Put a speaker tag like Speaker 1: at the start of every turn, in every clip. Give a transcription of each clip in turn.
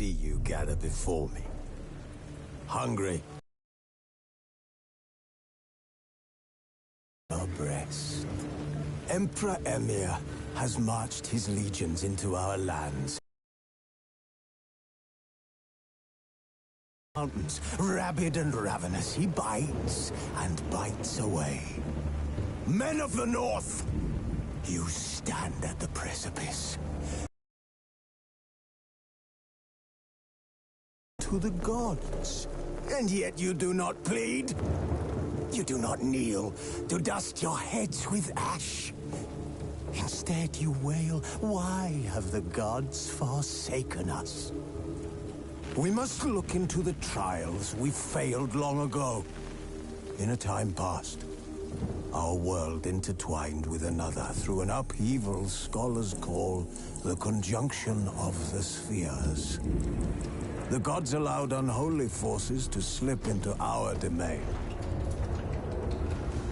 Speaker 1: see you gather before me. Hungry. Our breast. Emperor Emir has marched his legions into our lands. Mountains, rabid and ravenous, he bites and bites away. Men of the North, you stand at the precipice. To the gods, and yet you do not plead. You do not kneel to dust your heads with ash. Instead you wail, why have the gods forsaken us? We must look into the trials we failed long ago. In a time past, our world intertwined with another through an upheaval scholars call the conjunction of the spheres. The gods allowed unholy forces to slip into our domain.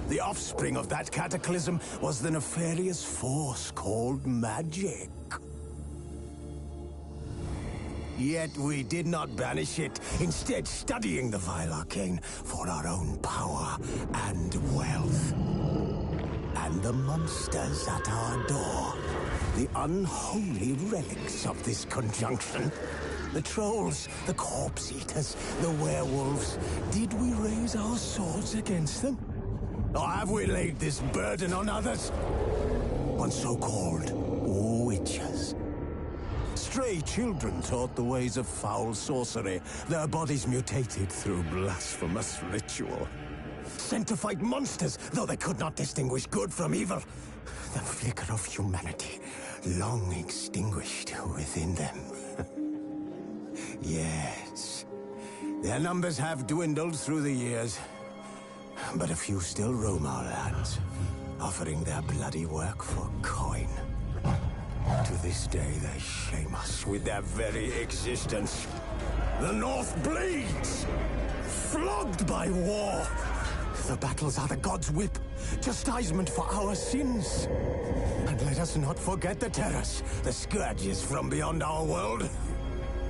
Speaker 1: The offspring of that cataclysm was the nefarious force called magic. Yet we did not banish it, instead studying the vile arcane for our own power and wealth. And the monsters at our door, the unholy relics of this conjunction. The trolls, the corpse-eaters, the werewolves. Did we raise our swords against them? Or have we laid this burden on others? On so-called witches. Stray children taught the ways of foul sorcery, their bodies mutated through blasphemous ritual. Sent to fight monsters, though they could not distinguish good from evil. The flicker of humanity, long extinguished within them. Yes, their numbers have dwindled through the years, but a few still roam our lands, offering their bloody work for coin. To this day, they shame us with their very existence. The North bleeds, flogged by war. The battles are the gods' whip, chastisement for our sins. And let us not forget the terrors, the scourges from beyond our world.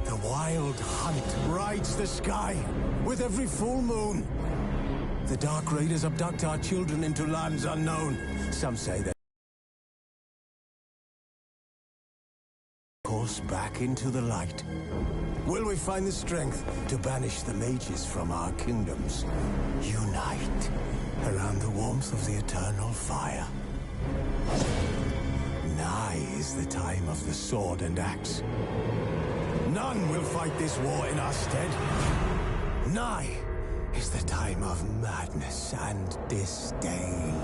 Speaker 1: The wild hunt rides the sky with every full moon. The dark raiders abduct our children into lands unknown. Some say they course back into the light. Will we find the strength to banish the mages from our kingdoms? Unite around the warmth of the eternal fire. Nigh is the time of the sword and axe. None will fight this war in our stead. Nigh is the time of madness and disdain.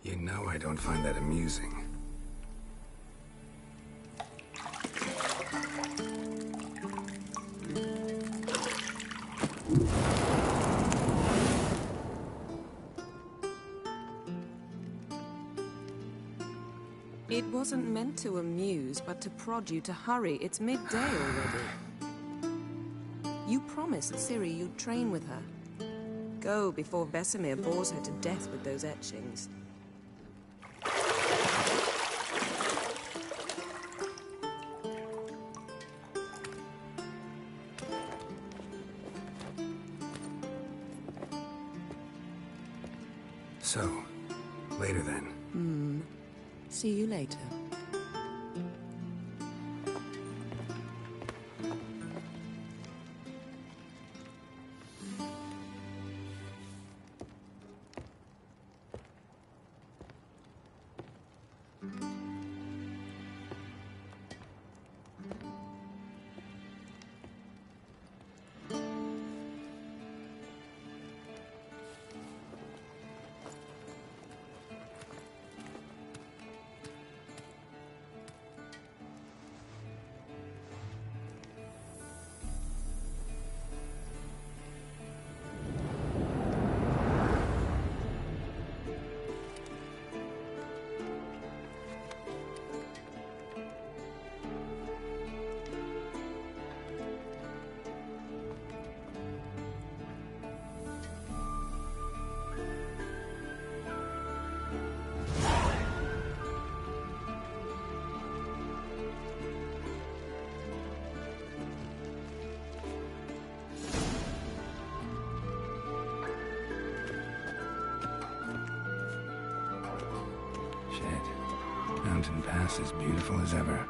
Speaker 2: You know I don't find that amusing.
Speaker 3: It wasn't meant to amuse, but to prod you to hurry. It's midday already. You promised Ciri you'd train with her. Go before Vesemir bores her to death with those etchings.
Speaker 2: So, later then.
Speaker 3: See you later.
Speaker 2: Mountain Pass as beautiful as ever.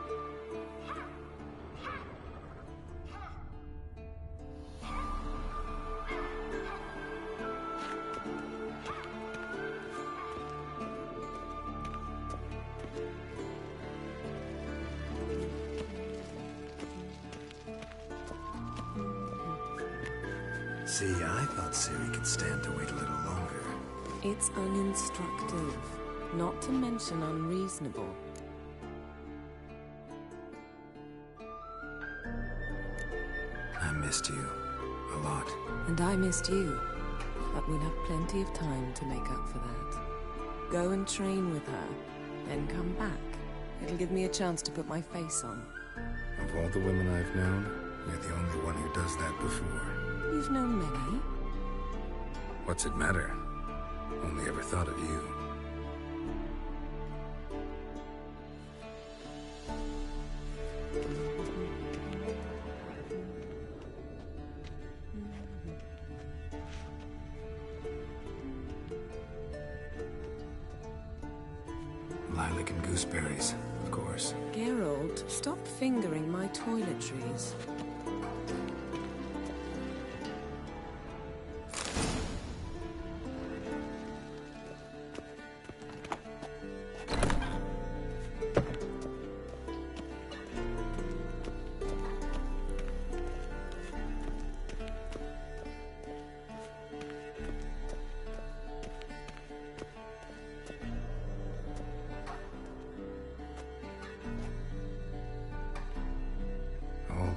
Speaker 2: See, I thought Ciri could stand to wait a little longer.
Speaker 3: It's uninstructive, not to mention unreasonable.
Speaker 2: I missed you a lot.
Speaker 3: And I missed you, but we'll have plenty of time to make up for that. Go and train with her, then come back. It'll give me a chance to put my face on.
Speaker 2: Of all the women I've known, you're the only one who does that before.
Speaker 3: You've known many.
Speaker 2: What's it matter? Only ever thought of you. Lilac and gooseberries, of course.
Speaker 3: Geralt, stop fingering my toiletries.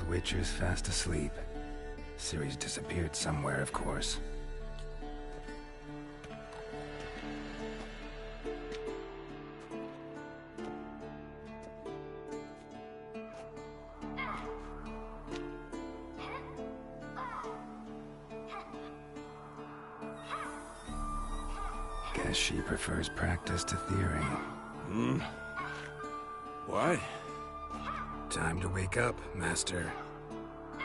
Speaker 2: Witcher's fast asleep. Ciri's disappeared somewhere, of course. Guess she prefers practice to theory.
Speaker 4: What?
Speaker 2: Time to wake up, Master.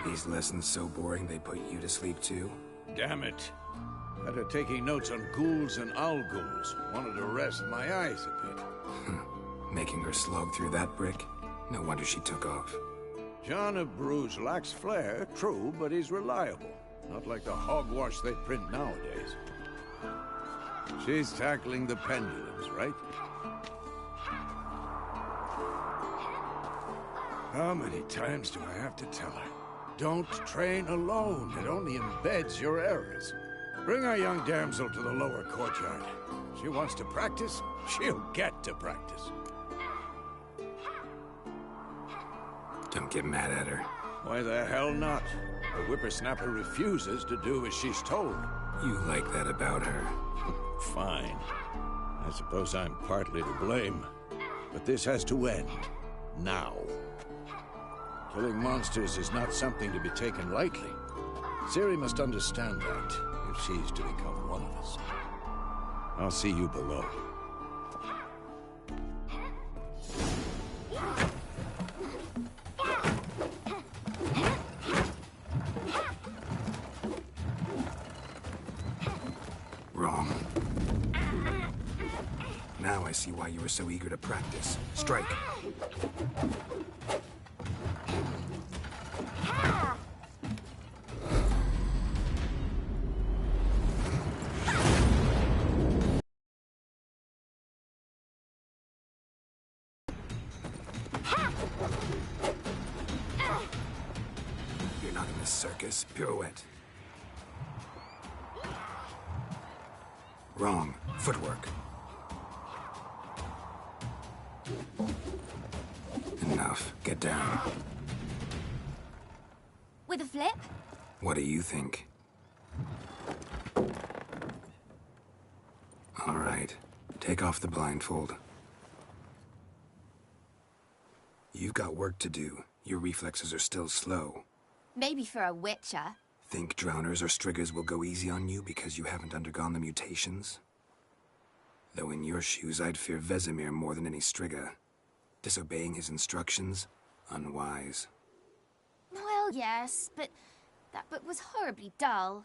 Speaker 2: These lessons so boring they put you to sleep too?
Speaker 4: Damn it. After taking notes on ghouls and owl ghouls, wanted to rest my eyes a bit.
Speaker 2: Making her slog through that brick? No wonder she took off.
Speaker 4: John of Bruges lacks flair, true, but he's reliable. Not like the hogwash they print nowadays. She's tackling the pendulums, right? How many times do I have to tell her? Don't train alone. It only embeds your errors. Bring our young damsel to the lower courtyard. She wants to practice, she'll get to practice.
Speaker 2: Don't get mad at her.
Speaker 4: Why the hell not? The whippersnapper refuses to do as she's told.
Speaker 2: You like that about her.
Speaker 4: Fine. I suppose I'm partly to blame. But this has to end. Now. Killing monsters is not something to be taken lightly. Ciri must understand that, if she's to become one of us. I'll see you below.
Speaker 2: Wrong. Now I see why you were so eager to practice. Strike. You're not in this circus. Pirouette. Wrong. Footwork. Enough. Get down.
Speaker 5: With a flip?
Speaker 2: What do you think? All right. Take off the blindfold. You've got work to do. Your reflexes are still slow.
Speaker 5: Maybe for a witcher.
Speaker 2: Think drowners or striggers will go easy on you because you haven't undergone the mutations? Though in your shoes, I'd fear Vesemir more than any strigger. Disobeying his instructions? Unwise.
Speaker 5: Well, yes, but that book was horribly dull.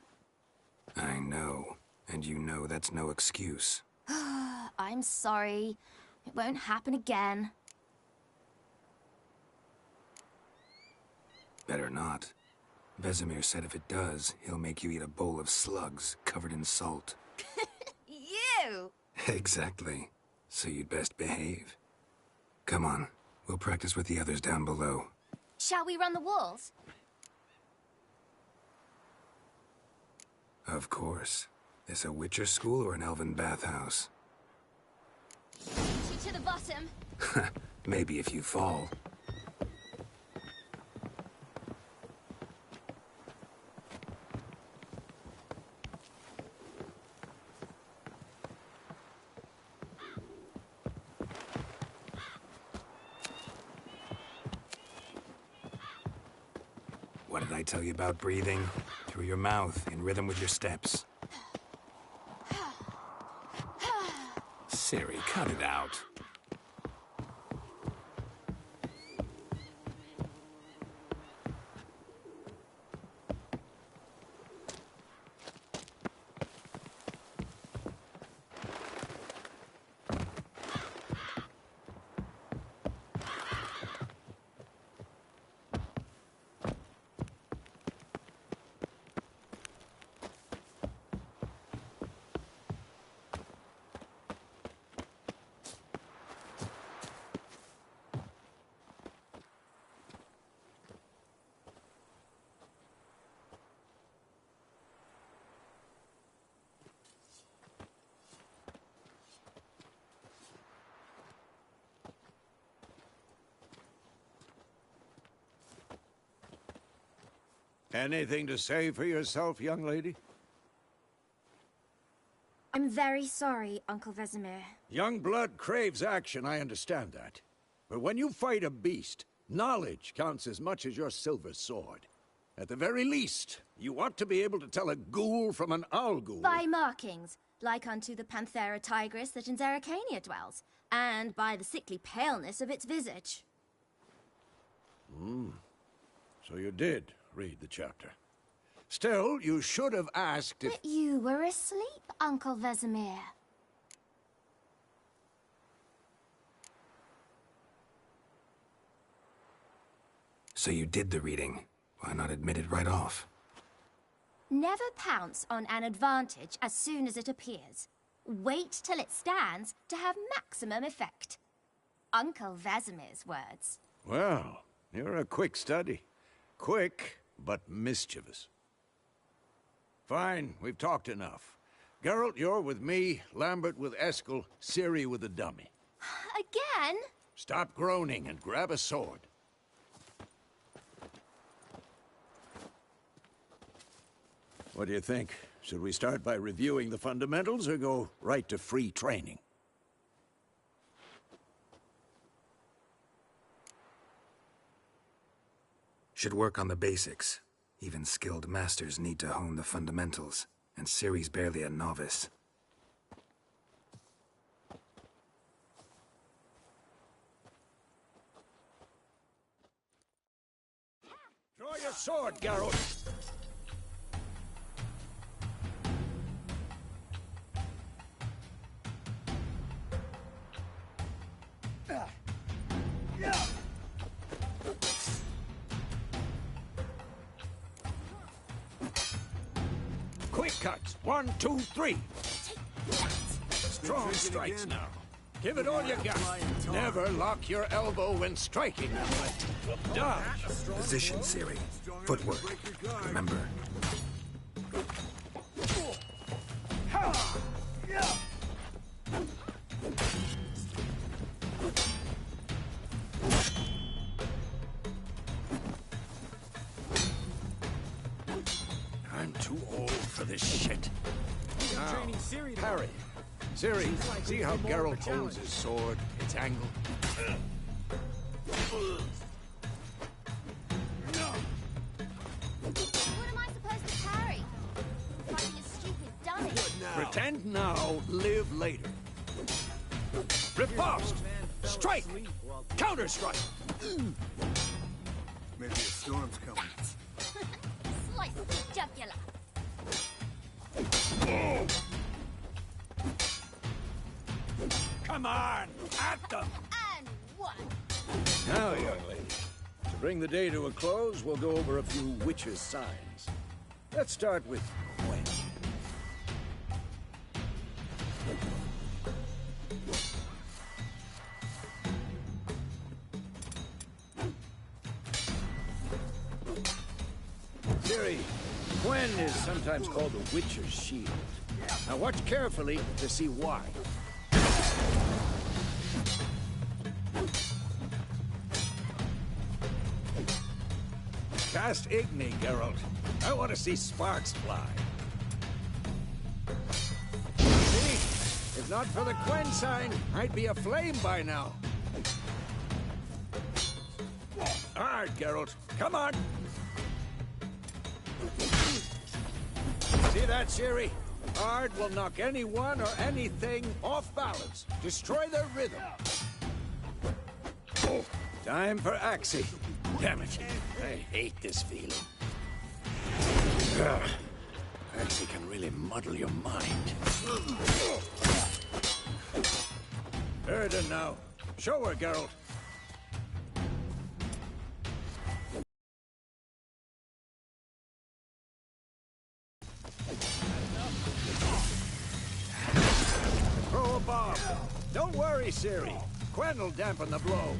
Speaker 2: I know. And you know that's no excuse.
Speaker 5: I'm sorry. It won't happen again.
Speaker 2: Better not. Vesemir said if it does, he'll make you eat a bowl of slugs covered in salt.
Speaker 5: You!
Speaker 2: Exactly. So you'd best behave. Come on. We'll practice with the others down below.
Speaker 5: Shall we run the walls?
Speaker 2: Of course. This a Witcher school or an elven bathhouse?
Speaker 5: To the bottom.
Speaker 2: Maybe if you fall. What did I tell you about breathing? Through your mouth, in rhythm with your steps. Ciri, cut it out.
Speaker 4: Anything to say for yourself, young lady?
Speaker 5: I'm very sorry, Uncle Vesemir.
Speaker 4: Young blood craves action, I understand that. But when you fight a beast, knowledge counts as much as your silver sword. At the very least, you ought to be able to tell a ghoul from an owl ghoul.
Speaker 5: By markings, like unto the Panthera tigris that in Zerrikania dwells, and by the sickly paleness of its visage.
Speaker 4: So you did read the chapter. Still, you should have asked if...
Speaker 5: But you were asleep, Uncle Vesemir.
Speaker 2: So you did the reading. Why not admit it right off?
Speaker 5: Never pounce on an advantage as soon as it appears. Wait till it stands to have maximum effect. Uncle Vesemir's words.
Speaker 4: Well, you're a quick study. Quick, but mischievous. Fine, we've talked enough. Geralt, you're with me, Lambert with Eskel, Ciri with the dummy.
Speaker 5: Again?
Speaker 4: Stop groaning and grab a sword. What do you think? Should we start by reviewing the fundamentals or go right to free training?
Speaker 2: Should work on the basics. Even skilled masters need to hone the fundamentals, and Ciri's barely a novice.
Speaker 4: Draw your sword, Geralt! Quick cuts! 1, 2, 3! Strong strikes now. Give it all you got. Never lock your elbow when striking. Dodge!
Speaker 2: Position, Ciri. Footwork. Remember.
Speaker 4: I'm too old for this shit. Now, parry. Ciri, see how Geralt holds his sword, its angle?
Speaker 5: What am I supposed to parry? Fighting a stupid dummy.
Speaker 4: Pretend now, live later. Riposte! Strike! Counter-strike!
Speaker 1: Maybe a storm's coming.
Speaker 5: Slice the jugular.
Speaker 4: Come on! At them!
Speaker 5: And one.
Speaker 4: Now, young lady, to bring the day to a close, we'll go over a few witches' signs. Let's start with Gwen. Ciri, Gwen is sometimes called the Witcher's Shield. Now watch carefully to see why. Cast Igni, Geralt. I want to see sparks fly. See? If not for the Gwen sign, I'd be aflame by now. Hard, Geralt. Come on! See that, Ciri? Hard will knock anyone or anything off balance. Destroy their rhythm. Time for Axie. Damn it. I hate this feeling. Ugh. Axie can really muddle your mind. Erden now. Show her, Geralt. Throw a bomb. Don't worry, Ciri. Gwen will dampen the blow.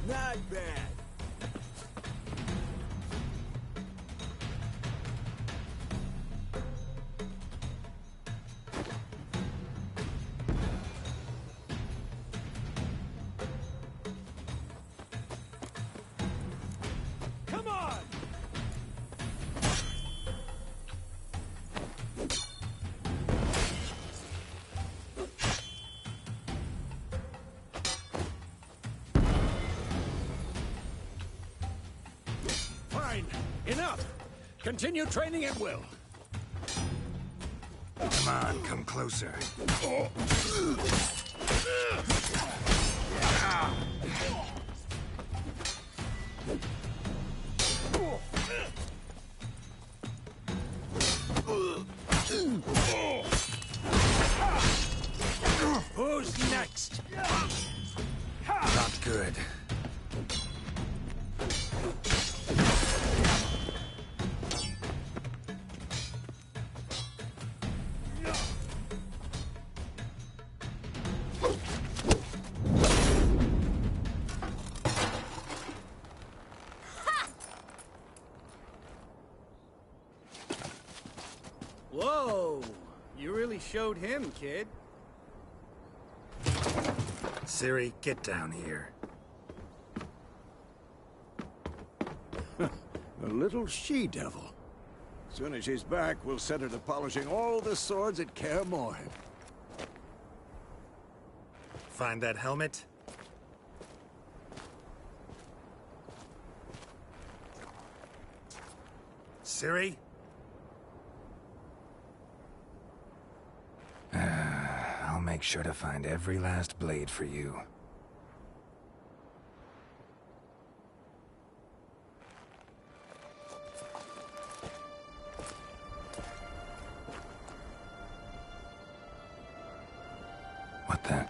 Speaker 1: Not bad. Come on!
Speaker 4: Fine. Enough. Continue training at will.
Speaker 2: Come on, come closer.
Speaker 4: Who's next?
Speaker 2: Not good.
Speaker 6: You really showed him, kid.
Speaker 2: Ciri, get down here.
Speaker 4: A little she-devil. Soon as she's back, we'll set her to polishing all the swords at Kaer Morhen.
Speaker 2: Find that helmet? Ciri? I'll make sure to find every last blade for you. What the?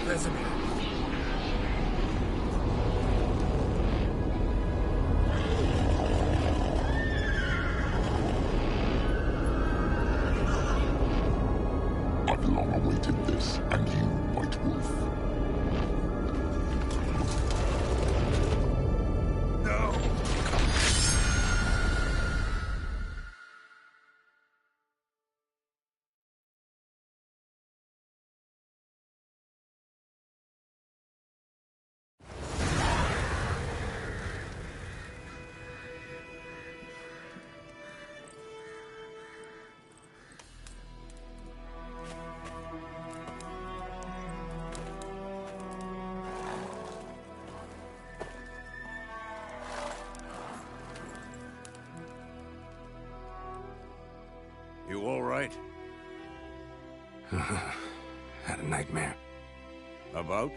Speaker 2: Vesemir.
Speaker 7: I've long awaited this, and you, White Wolf.
Speaker 2: No!
Speaker 4: You all right?
Speaker 2: Had a nightmare.
Speaker 4: About?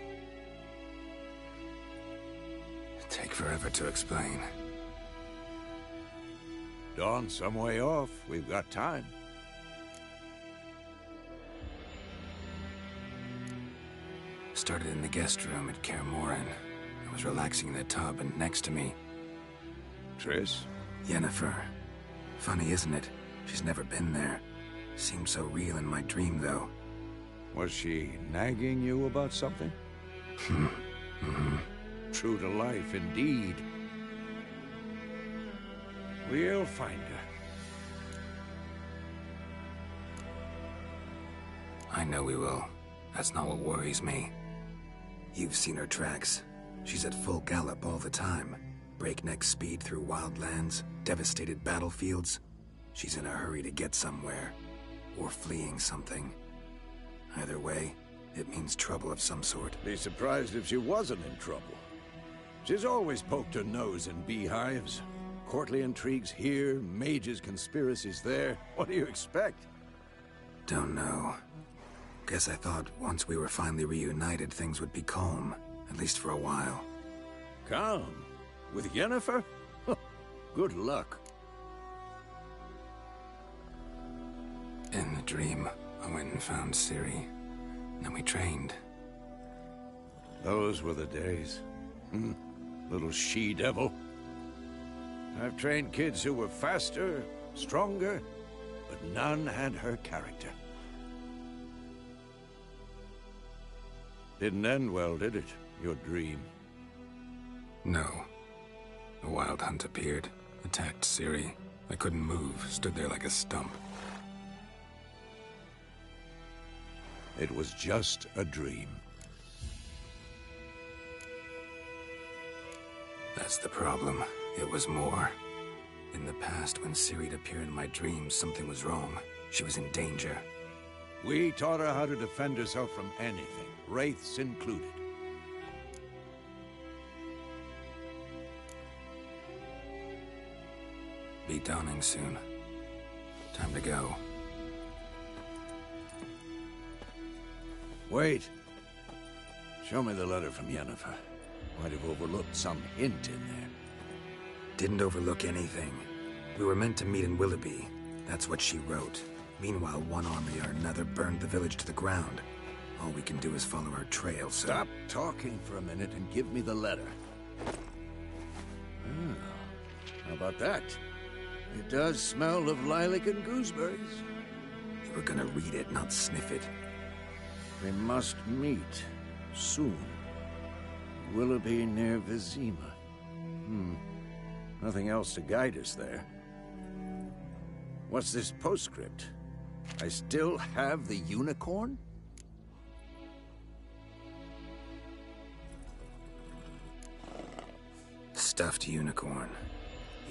Speaker 2: Take forever to explain.
Speaker 4: Dawn's some way off. We've got time.
Speaker 2: Started in the guest room at Kaer Morhen. I was relaxing in the tub, and next to me,
Speaker 4: Triss?
Speaker 2: Yennefer. Funny, isn't it? She's never been there. Seemed so real in my dream, though.
Speaker 4: Was she nagging you about something? True to life, indeed. We'll find her.
Speaker 2: I know we will. That's not what worries me. You've seen her tracks. She's at full gallop all the time. Breakneck speed through wildlands, devastated battlefields. She's in a hurry to get somewhere. Or fleeing something. Either way, it means trouble of some sort.
Speaker 4: Be surprised if she wasn't in trouble. She's always poked her nose in beehives. Courtly intrigues here, mages' conspiracies there. What do you expect?
Speaker 2: Don't know. Guess I thought once we were finally reunited, things would be calm. At least for a while.
Speaker 4: Calm? With Yennefer? Good luck.
Speaker 2: In the dream, I went and found Ciri. Then we trained.
Speaker 4: Those were the days. Little she-devil. I've trained kids who were faster, stronger, but none had her character. Didn't end well, did it? Your dream?
Speaker 2: No. A wild hunt appeared, attacked Ciri. I couldn't move, stood there like a stump.
Speaker 4: It was just a dream.
Speaker 2: That's the problem. It was more. In the past, when Ciri'd appear in my dreams, something was wrong. She was in danger.
Speaker 4: We taught her how to defend herself from anything, wraiths included.
Speaker 2: Be dawning soon. Time to go.
Speaker 4: Wait. Show me the letter from Yennefer. Might have overlooked some hint in there.
Speaker 2: Didn't overlook anything. We were meant to meet in Willoughby. That's what she wrote. Meanwhile, one army or another burned the village to the ground. All we can do is follow her trail, so...
Speaker 4: Stop talking for a minute and give me the letter. How about that? It does smell of lilac and gooseberries.
Speaker 2: You were gonna read it, not sniff it.
Speaker 4: We must meet soon. Willoughby near Vizima. Nothing else to guide us there. What's this postscript? I still have the unicorn?
Speaker 2: Stuffed unicorn.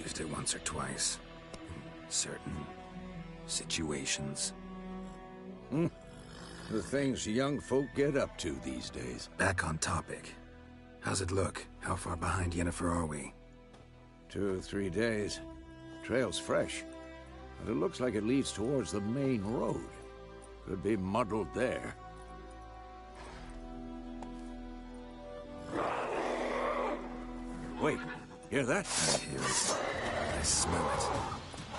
Speaker 2: Used it once or twice. In certain situations.
Speaker 4: The things young folk get up to these days.
Speaker 2: Back on topic. How's it look? How far behind Yennefer are we?
Speaker 4: 2 or 3 days. Trail's fresh. But it looks like it leads towards the main road. Could be muddled there. Wait, hear that?
Speaker 2: I hear it. I smell it.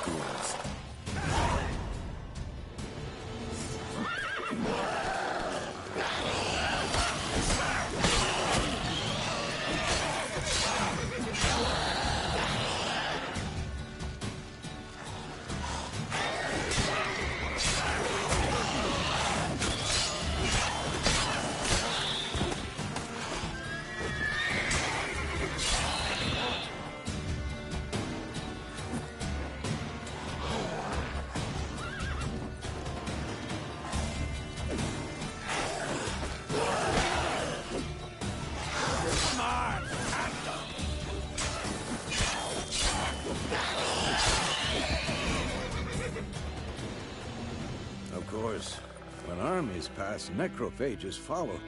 Speaker 2: Ghouls.
Speaker 4: When armies pass, necrophages follow.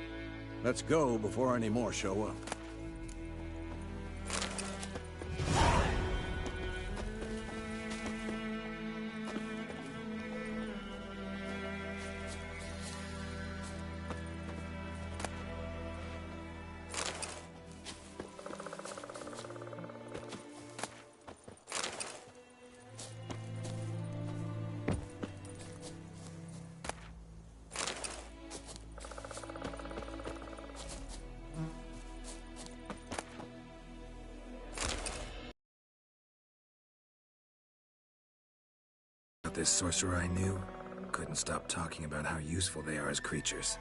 Speaker 4: Let's go before any more show up.
Speaker 2: This sorcerer I knew couldn't stop talking about how useful they are as creatures.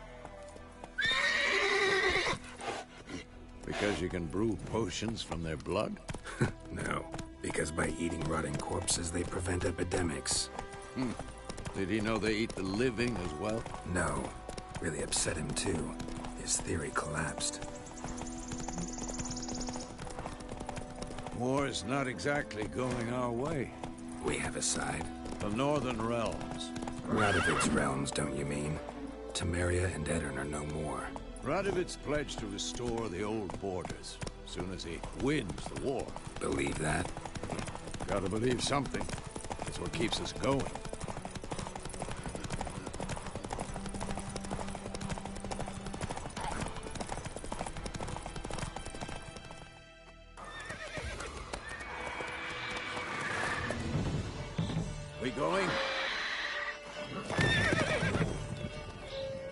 Speaker 4: Because you can brew potions from their blood?
Speaker 2: No, because by eating rotting corpses, they prevent epidemics.
Speaker 4: Did he know they eat the living as well?
Speaker 2: No. Really upset him too. His theory collapsed.
Speaker 4: War's not exactly going our way.
Speaker 2: We have a side.
Speaker 4: The Northern Realms.
Speaker 2: Radovid's realms, don't you mean? Temeria and Edirn are no more.
Speaker 4: Radovid's pledged to restore the old borders, as soon as he wins the war.
Speaker 2: Believe that?
Speaker 4: Gotta believe something. That's what keeps us going. We going?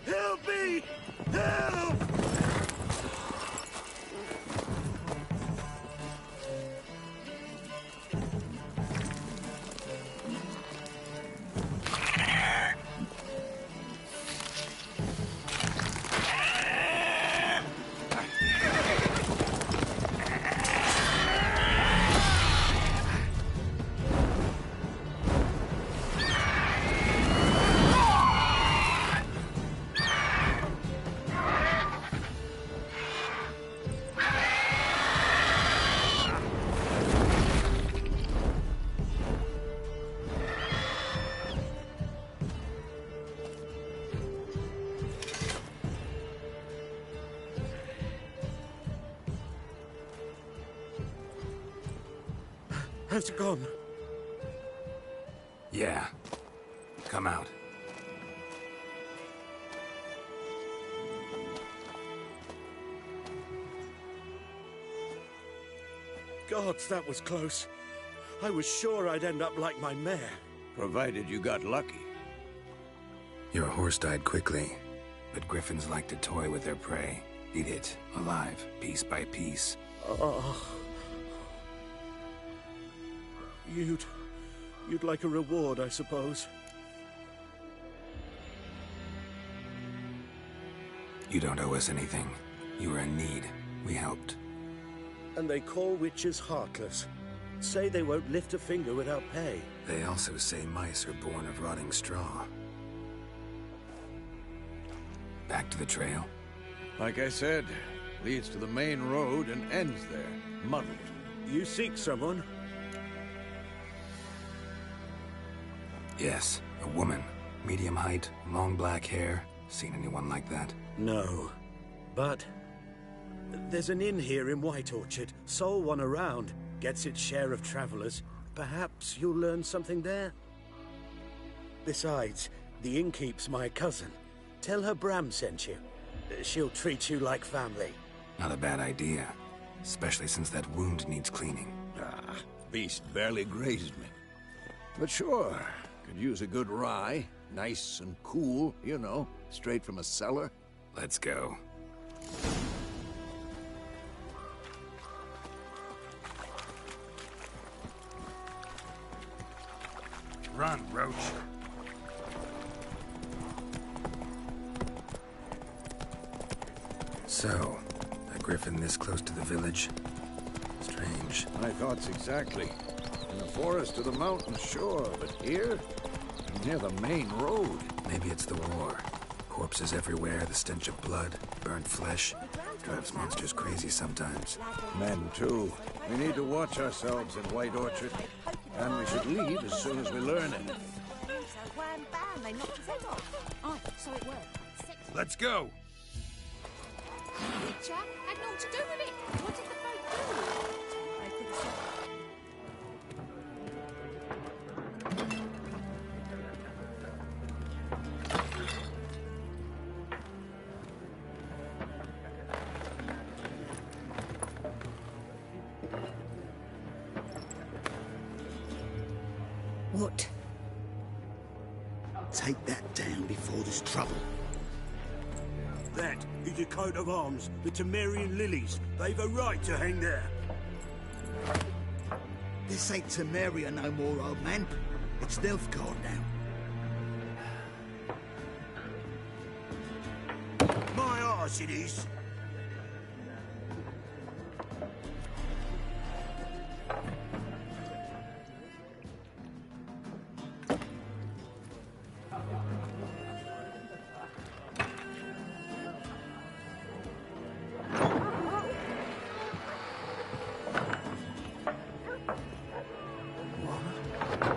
Speaker 4: Help me! Help!
Speaker 8: Has it gone?
Speaker 2: Yeah. Come out.
Speaker 8: Gods, that was close. I was sure I'd end up like my mare.
Speaker 4: Provided you got lucky.
Speaker 2: Your horse died quickly, but griffins like to toy with their prey. Eat it, alive, piece by piece.
Speaker 8: Oh. You'd like a reward, I suppose.
Speaker 2: You don't owe us anything. You were in need. We helped.
Speaker 8: And they call witches heartless. Say they won't lift a finger without pay.
Speaker 2: They also say mice are born of rotting straw. Back to the trail?
Speaker 4: Like I said, leads to the main road and ends there, muddled.
Speaker 8: You seek someone?
Speaker 2: Yes, a woman. Medium height, long black hair. Seen anyone like that?
Speaker 8: No. But there's an inn here in White Orchard. Sole one around. Gets its share of travelers. Perhaps you'll learn something there? Besides, the innkeep's my cousin. Tell her Bram sent you. She'll treat you like family.
Speaker 2: Not a bad idea. Especially since that wound needs cleaning.
Speaker 4: Ah, beast barely grazed me. But sure, could use a good rye. Nice and cool, you know, straight from a cellar.
Speaker 2: Let's go.
Speaker 9: Run, Roach.
Speaker 2: So, a griffin this close to the village? Strange.
Speaker 4: My thoughts exactly. In the forest or the mountains, sure, but here? Near the main road.
Speaker 2: Maybe it's the war. Corpses everywhere, the stench of blood, burnt flesh. Drives monsters crazy sometimes.
Speaker 4: Men, too. We need to watch ourselves in White Orchard. And we should leave as soon as we learn anything.
Speaker 5: So wham bam, they knocked his head off. Oh, so it worked.
Speaker 9: Let's go.
Speaker 5: Witcher had naught to do with it. What did the folk do? They could have said.
Speaker 10: What? Take that down before there's trouble.
Speaker 8: That is a coat of arms, the Temerian lilies. They've a right to hang there.
Speaker 10: This ain't Temeria no more, old man. It's Nilfgaard now.
Speaker 8: My arse it is.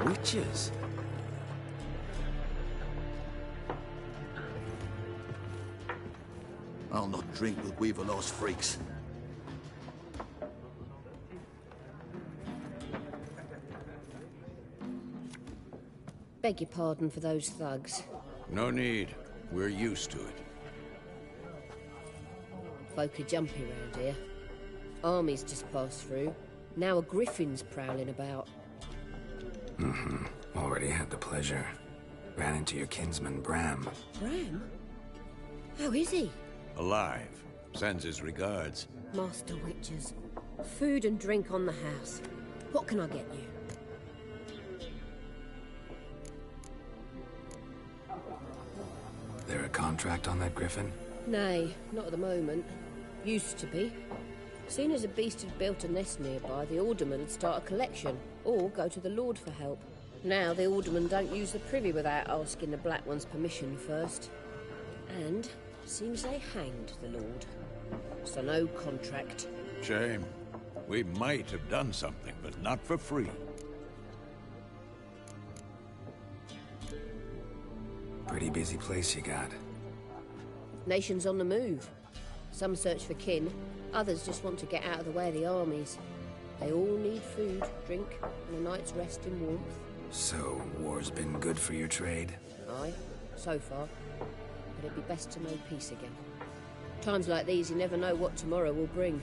Speaker 2: Witches?
Speaker 10: I'll not drink with Weaverlost freaks.
Speaker 11: Beg your pardon for those thugs.
Speaker 4: No need. We're used to it.
Speaker 11: Folk are jumpy round here. Armies just passed through. Now a griffin's prowling about.
Speaker 2: Mm-hmm. Already had the pleasure. Ran into your kinsman, Bram.
Speaker 11: Bram? How is he?
Speaker 4: Alive. Sends his regards.
Speaker 11: Master Witchers. Food and drink on the house. What can I get you?
Speaker 2: There a contract on that griffin?
Speaker 11: Nay, not at the moment. Used to be. Soon as a beast had built a nest nearby, the alderman would start a collection, or go to the Lord for help. Now the aldermen don't use the privy without asking the Black One's permission first. And seems they hanged the Lord. So no contract.
Speaker 4: Shame. We might have done something, but not for free.
Speaker 2: Pretty busy place you got.
Speaker 11: Nations on the move. Some search for kin, others just want to get out of the way of the armies. They all need food, drink, and a night's rest in warmth.
Speaker 2: So, war's been good for your trade?
Speaker 11: Aye, so far. But it'd be best to know peace again. Times like these, you never know what tomorrow will bring.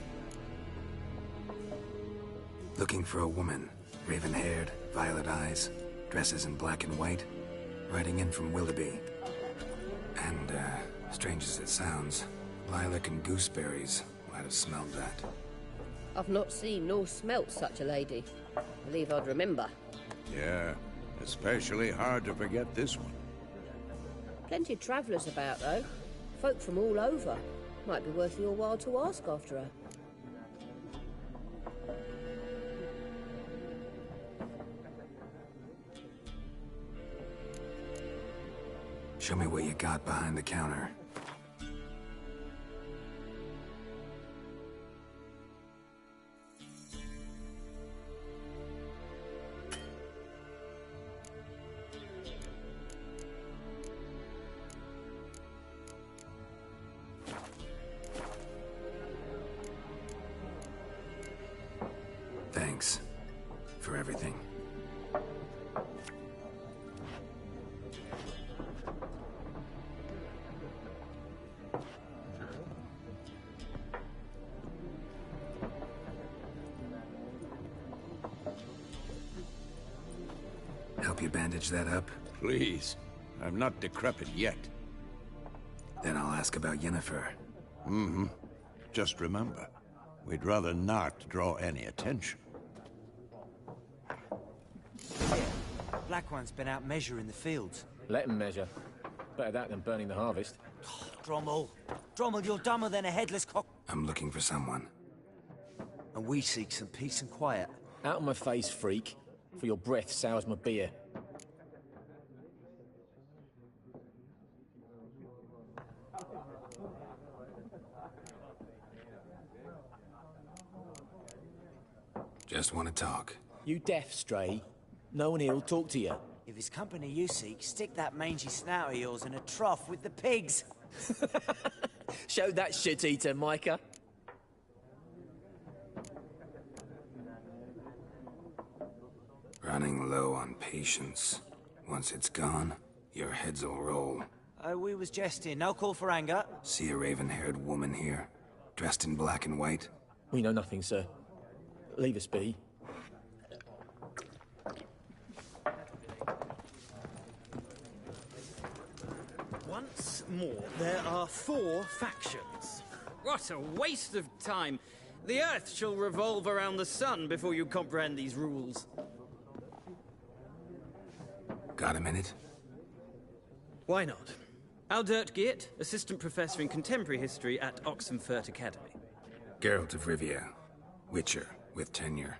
Speaker 2: Looking for a woman. Raven-haired, violet eyes, dresses in black and white. Riding in from Willoughby. And, strange as it sounds, lilac and gooseberries might have smelled that.
Speaker 11: I've not seen nor smelt such a lady. Believe I'd remember.
Speaker 4: Yeah, especially hard to forget this one.
Speaker 11: Plenty of travellers about, though. Folk from all over. Might be worth your while to ask after her.
Speaker 2: Show me what you got behind the counter. Thanks for everything. Help you bandage that up?
Speaker 4: Please. I'm not decrepit yet.
Speaker 2: Then I'll ask about Yennefer.
Speaker 4: Mm-hmm. Just remember, we'd rather not draw any attention.
Speaker 6: Yeah, Black One's been out measuring the fields.
Speaker 12: Let him measure. Better that than burning the harvest.
Speaker 6: Drommel. Drommel, you're dumber than a headless cock.
Speaker 2: I'm looking for someone.
Speaker 6: And we seek some peace and quiet.
Speaker 12: Out of my face, freak. For your breath sours my beer.
Speaker 2: Just want to talk.
Speaker 12: You deaf, Stray? No one here'll talk to you.
Speaker 6: If it's company you seek, stick that mangy snout of yours in a trough with the pigs.
Speaker 12: Show that shit-eater, Micah.
Speaker 2: Running low on patience. Once it's gone, your heads will roll.
Speaker 6: We was jesting. No call for anger.
Speaker 2: See a raven-haired woman here, dressed in black and white?
Speaker 12: We know nothing, sir. Leave us be.
Speaker 13: Once more, there are 4 factions. What a waste of time. The Earth shall revolve around the sun before you comprehend these rules.
Speaker 2: Got a minute?
Speaker 13: Why not? Aldert Geert, Assistant Professor in Contemporary History at Oxenfurt Academy.
Speaker 2: Geralt of Rivia, Witcher, with tenure.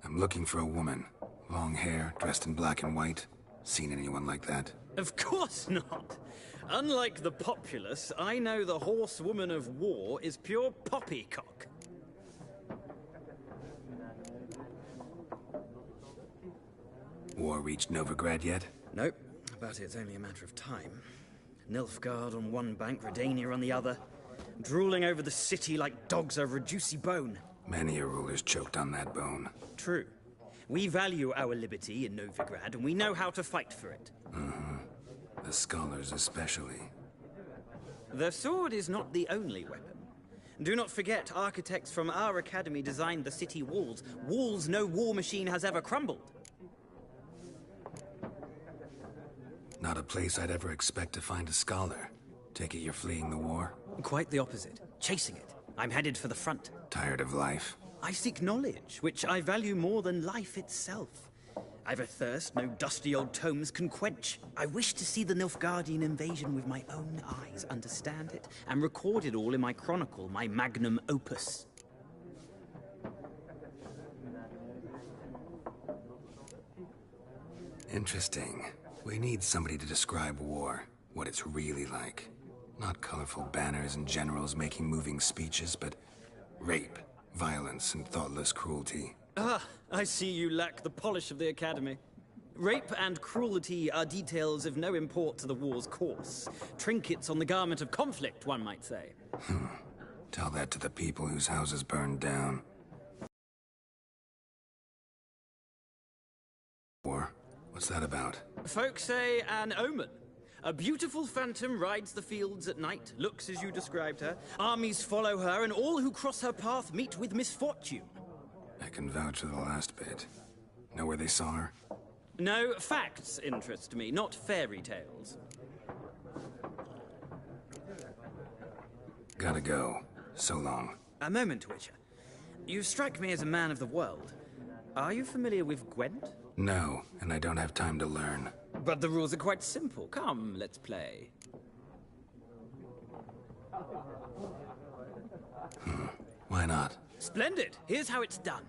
Speaker 2: I'm looking for a woman. Long hair, dressed in black and white. Seen anyone like that?
Speaker 13: Of course not. Unlike the populace, I know the horsewoman of war is pure poppycock.
Speaker 2: War reached Novigrad yet?
Speaker 13: Nope, but it's only a matter of time. Nilfgaard on one bank, Redania on the other. Drooling over the city like dogs over a juicy bone.
Speaker 2: Many a ruler's choked on that bone.
Speaker 13: True. We value our liberty in Novigrad, and we know how to fight for it.
Speaker 2: The scholars especially.
Speaker 13: The sword is not the only weapon. Do not forget, architects from our academy designed the city walls. Walls no war machine has ever crumbled.
Speaker 2: Not a place I'd ever expect to find a scholar. Take it you're fleeing the war?
Speaker 13: Quite the opposite. Chasing it. I'm headed for the front.
Speaker 2: Tired of life?
Speaker 13: I seek knowledge, which I value more than life itself. I've a thirst no dusty old tomes can quench. I wish to see the Nilfgaardian invasion with my own eyes, understand it, and record it all in my chronicle, my magnum opus.
Speaker 2: Interesting. We need somebody to describe war, what it's really like. Not colorful banners and generals making moving speeches, but rape, violence, and thoughtless cruelty.
Speaker 13: Ah, I see you lack the polish of the Academy. Rape and cruelty are details of no import to the war's course. Trinkets on the garment of conflict, one might say.
Speaker 2: Tell that to the people whose houses burned down. War? What's that about?
Speaker 13: Folk say an omen. A beautiful phantom rides the fields at night, looks as you described her. Armies follow her, and all who cross her path meet with misfortune.
Speaker 2: I can vouch for the last bit. Know where they saw her?
Speaker 13: No, facts interest me, not fairy tales.
Speaker 2: Gotta go. So long.
Speaker 13: A moment, Witcher. You strike me as a man of the world. Are you familiar with Gwent?
Speaker 2: No, and I don't have time to learn.
Speaker 13: But the rules are quite simple. Come, let's play.
Speaker 2: Why not?
Speaker 13: Splendid! Here's how it's done.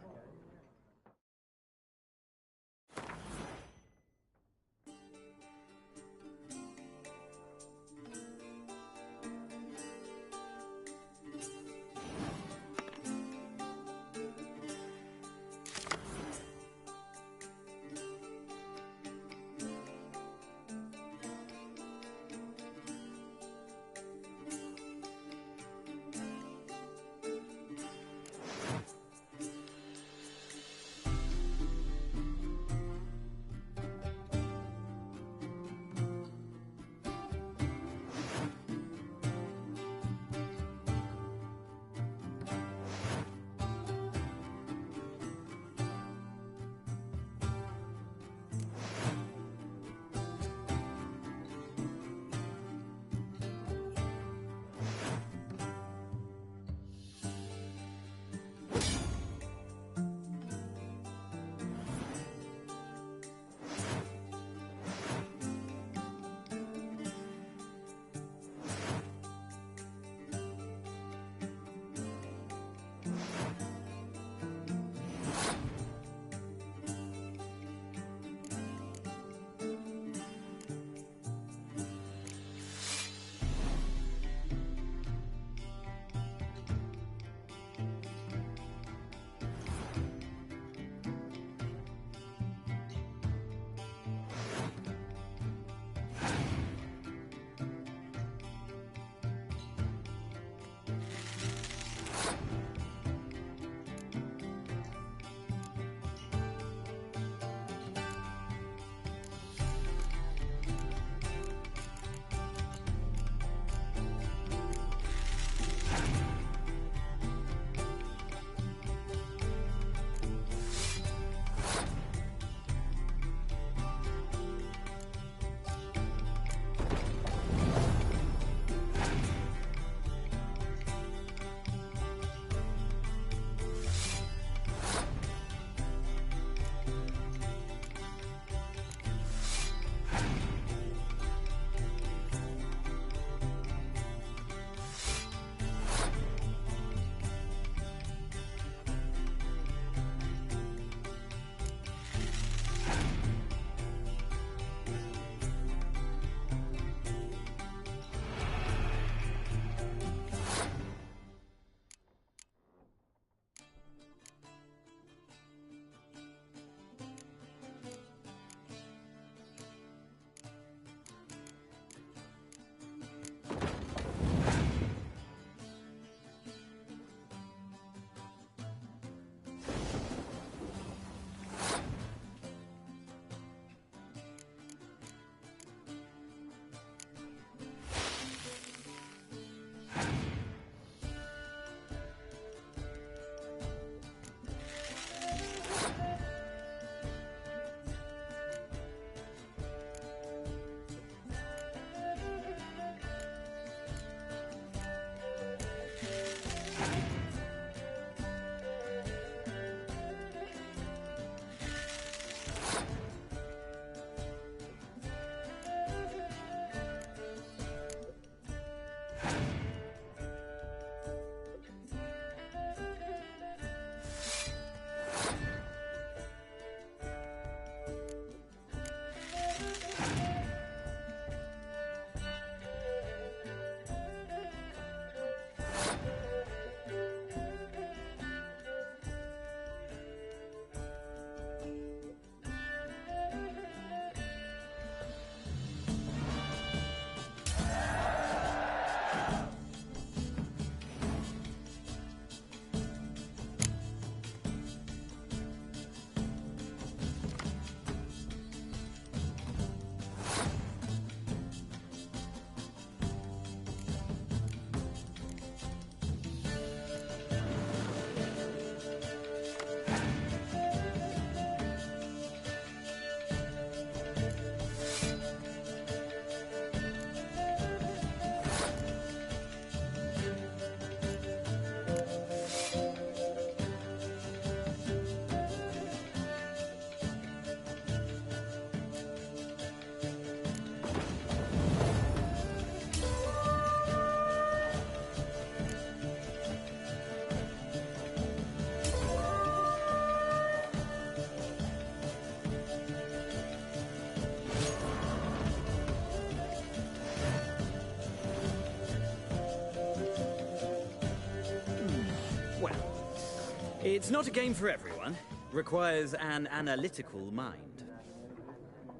Speaker 13: It's not a game for everyone. Requires an analytical mind.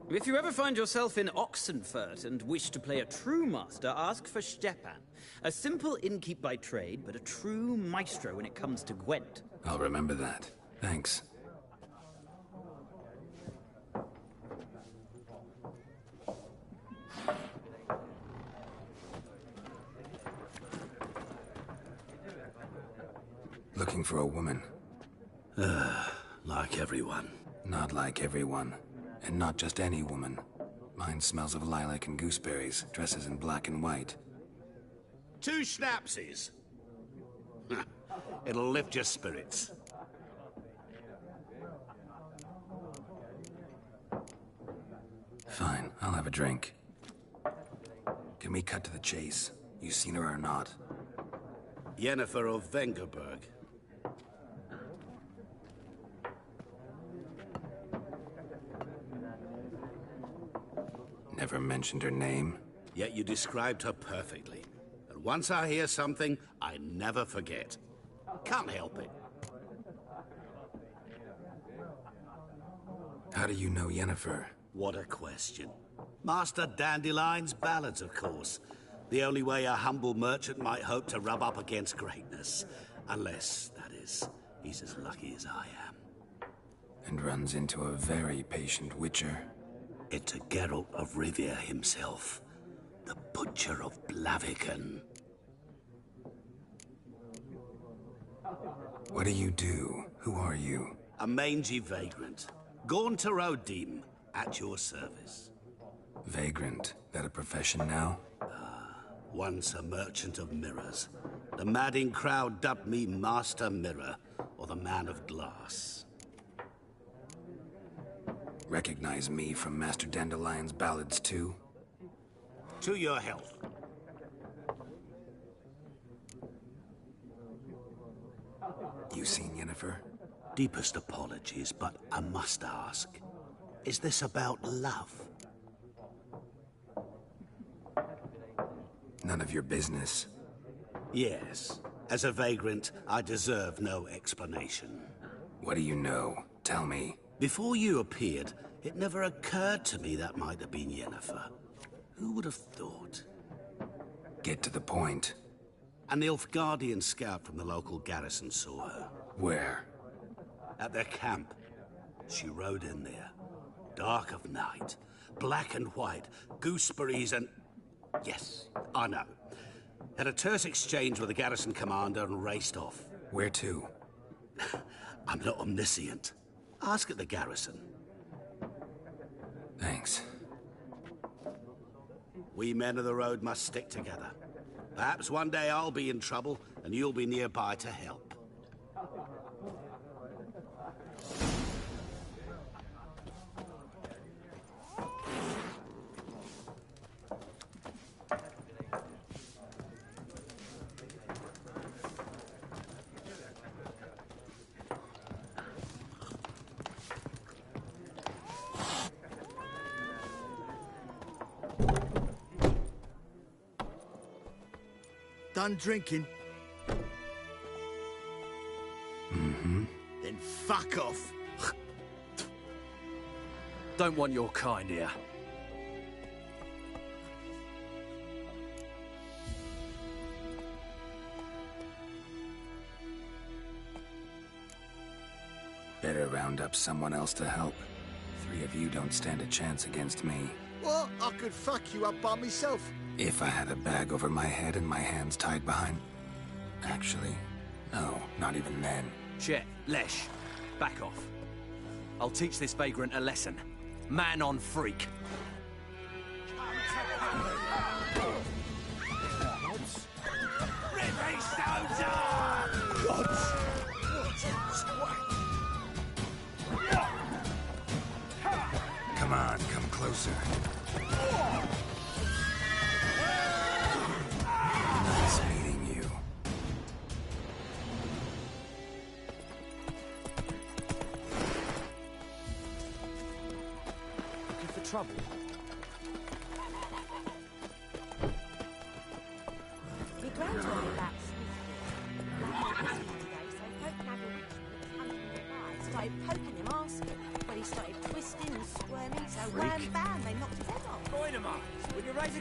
Speaker 13: If you ever find yourself in Oxenfurt and wish to play a true master, ask for Stepan. A simple innkeep by trade, but a true maestro when it comes to Gwent.
Speaker 2: I'll remember that. Thanks. Looking for a woman.
Speaker 8: Like everyone.
Speaker 2: Not like everyone. And not just any woman. Mine smells of lilac and gooseberries, dresses in black and white.
Speaker 14: 2 schnapsies. It'll lift your spirits.
Speaker 2: Fine, I'll have a drink. Can we cut to the chase? You seen her or not?
Speaker 14: Yennefer of Vengerberg.
Speaker 2: Never mentioned her name.
Speaker 14: Yet you described her perfectly. And once I hear something, I never forget. Can't help it.
Speaker 2: How do you know Yennefer?
Speaker 14: What a question. Master Dandelion's ballads, of course. The only way a humble merchant might hope to rub up against greatness. Unless, that is, he's as lucky as I am.
Speaker 2: And runs into a very patient witcher.
Speaker 14: Into Geralt of Rivia himself. The Butcher of Blaviken.
Speaker 2: What do you do? Who are you?
Speaker 14: A mangy vagrant. Gaunter Odim, at your service.
Speaker 2: Vagrant? That a profession now?
Speaker 14: Once a merchant of mirrors. The madding crowd dubbed me Master Mirror, or the Man of Glass.
Speaker 2: Recognize me from Master Dandelion's ballads too?
Speaker 14: To your health.
Speaker 2: You seen Yennefer?
Speaker 14: Deepest apologies, but I must ask. Is this about love?
Speaker 2: None of your business.
Speaker 14: Yes. As a vagrant, I deserve no explanation.
Speaker 2: What do you know? Tell me.
Speaker 14: Before you appeared, it never occurred to me that might have been Yennefer. Who would have thought?
Speaker 2: Get to the point.
Speaker 14: An Nilfgaardian scout from the local garrison saw her.
Speaker 2: Where?
Speaker 14: At their camp. She rode in there. Dark of night. Black and white. Gooseberries and... Yes, I know. Had a terse exchange with the garrison commander and raced off.
Speaker 2: Where to?
Speaker 14: I'm not omniscient. Ask at the garrison.
Speaker 2: Thanks.
Speaker 14: We men of the road must stick together. Perhaps one day I'll be in trouble, and you'll be nearby to help.
Speaker 10: Done drinking?
Speaker 2: Mm-hmm.
Speaker 10: Then fuck off.
Speaker 12: Don't want your kind here.
Speaker 2: Better round up someone else to help. 3 of you don't stand a chance against me.
Speaker 10: Well, I could fuck you up by myself.
Speaker 2: If I had a bag over my head and my hands tied behind... Actually, no, not even then.
Speaker 12: Chet, Lesh, back off. I'll teach this vagrant a lesson. Man on freak.
Speaker 2: Come on, come closer. Nice meeting you.
Speaker 12: Looking for trouble?
Speaker 5: Your grandmother back. Like it was today, so hope Nagel reached me.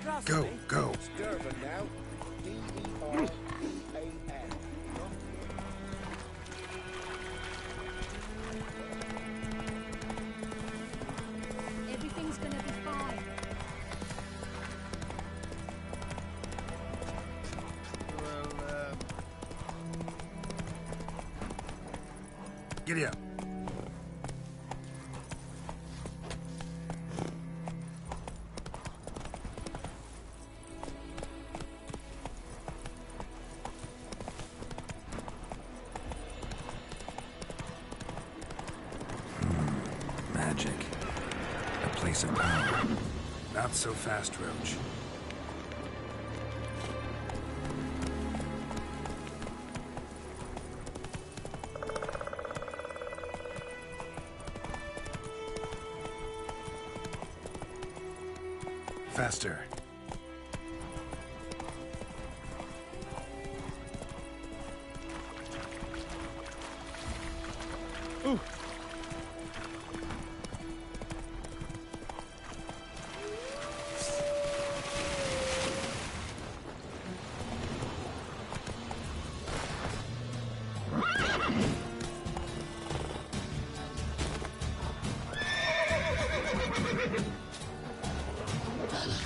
Speaker 6: Trust
Speaker 2: Go,
Speaker 6: me.
Speaker 2: go.
Speaker 15: Durban now. D-E-R-B-A-N.
Speaker 5: Everything's gonna be fine.
Speaker 2: Giddy up. Magic. A place of power. Not so fast, Roach. Faster. Ooh.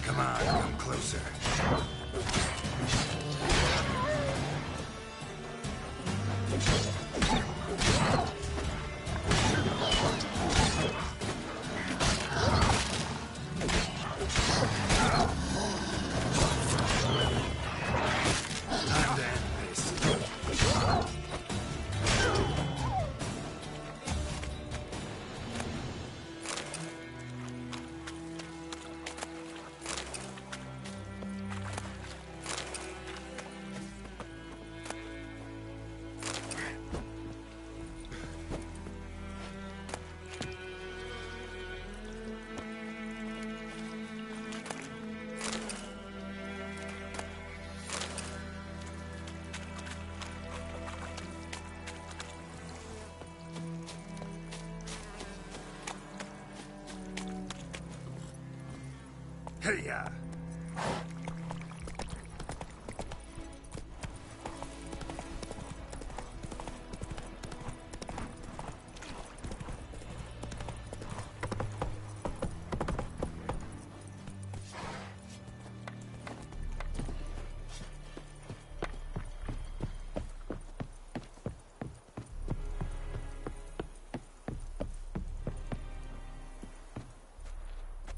Speaker 2: Come on, come closer. Time to end this. Hey-ya!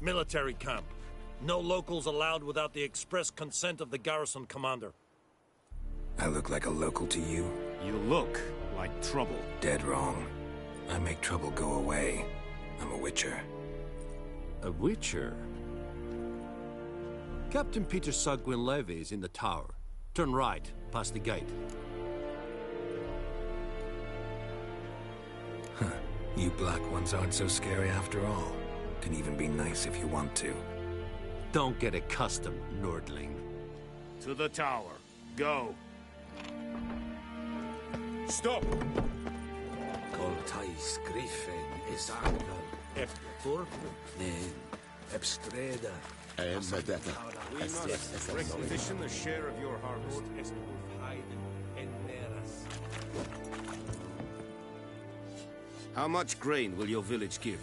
Speaker 16: Military camp. No locals allowed without the express consent of the garrison commander.
Speaker 2: I look like a local to you?
Speaker 17: You look like trouble.
Speaker 2: Dead wrong. I make trouble go away. I'm a witcher.
Speaker 12: A witcher? Captain Peter Sagwin Levy is in the tower. Turn right, past the gate.
Speaker 2: Huh. You black ones aren't so scary after all. Can even be nice if you want to.
Speaker 12: Don't get accustomed, Nordling.
Speaker 17: To the tower. Go. Stop!
Speaker 14: Coltais griffin is angal. Eftor, nen, ebstreda.
Speaker 17: We must requisition a share of your harvest. How much grain will your village give?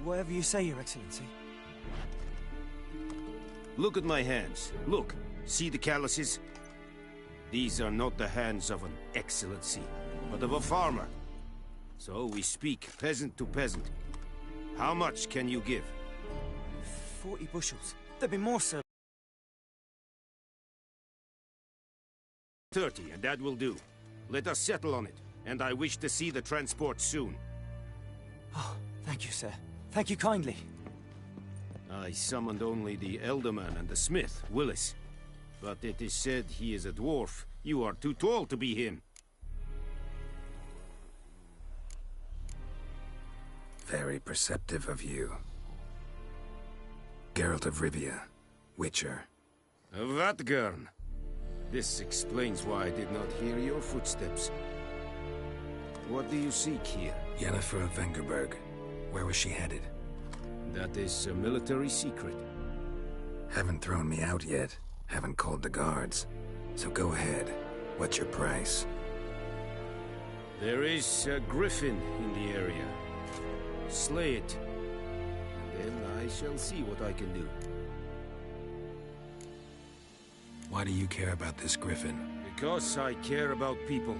Speaker 6: Whatever you say, Your Excellency.
Speaker 17: Look at my hands. Look. See the calluses? These are not the hands of an excellency, but of a farmer. So we speak peasant to peasant. How much can you give?
Speaker 6: 40 bushels. There'd be more, sir.
Speaker 17: 30, and that will do. Let us settle on it, and I wish to see the transport soon.
Speaker 6: Oh, thank you, sir. Thank you kindly.
Speaker 17: I summoned only the Elderman and the smith, Willis. But it is said he is a dwarf. You are too tall to be him.
Speaker 2: Very perceptive of you. Geralt of Rivia, Witcher.
Speaker 17: Vatgern. This explains why I did not hear your footsteps. What do you seek here?
Speaker 2: Yennefer of Vengerberg. Where was she headed?
Speaker 17: That is a military secret.
Speaker 2: Haven't thrown me out yet. Haven't called the guards. So go ahead. What's your price?
Speaker 17: There is a griffin in the area. Slay it, and then I shall see what I can do.
Speaker 2: Why do you care about this griffin?
Speaker 17: Because I care about people.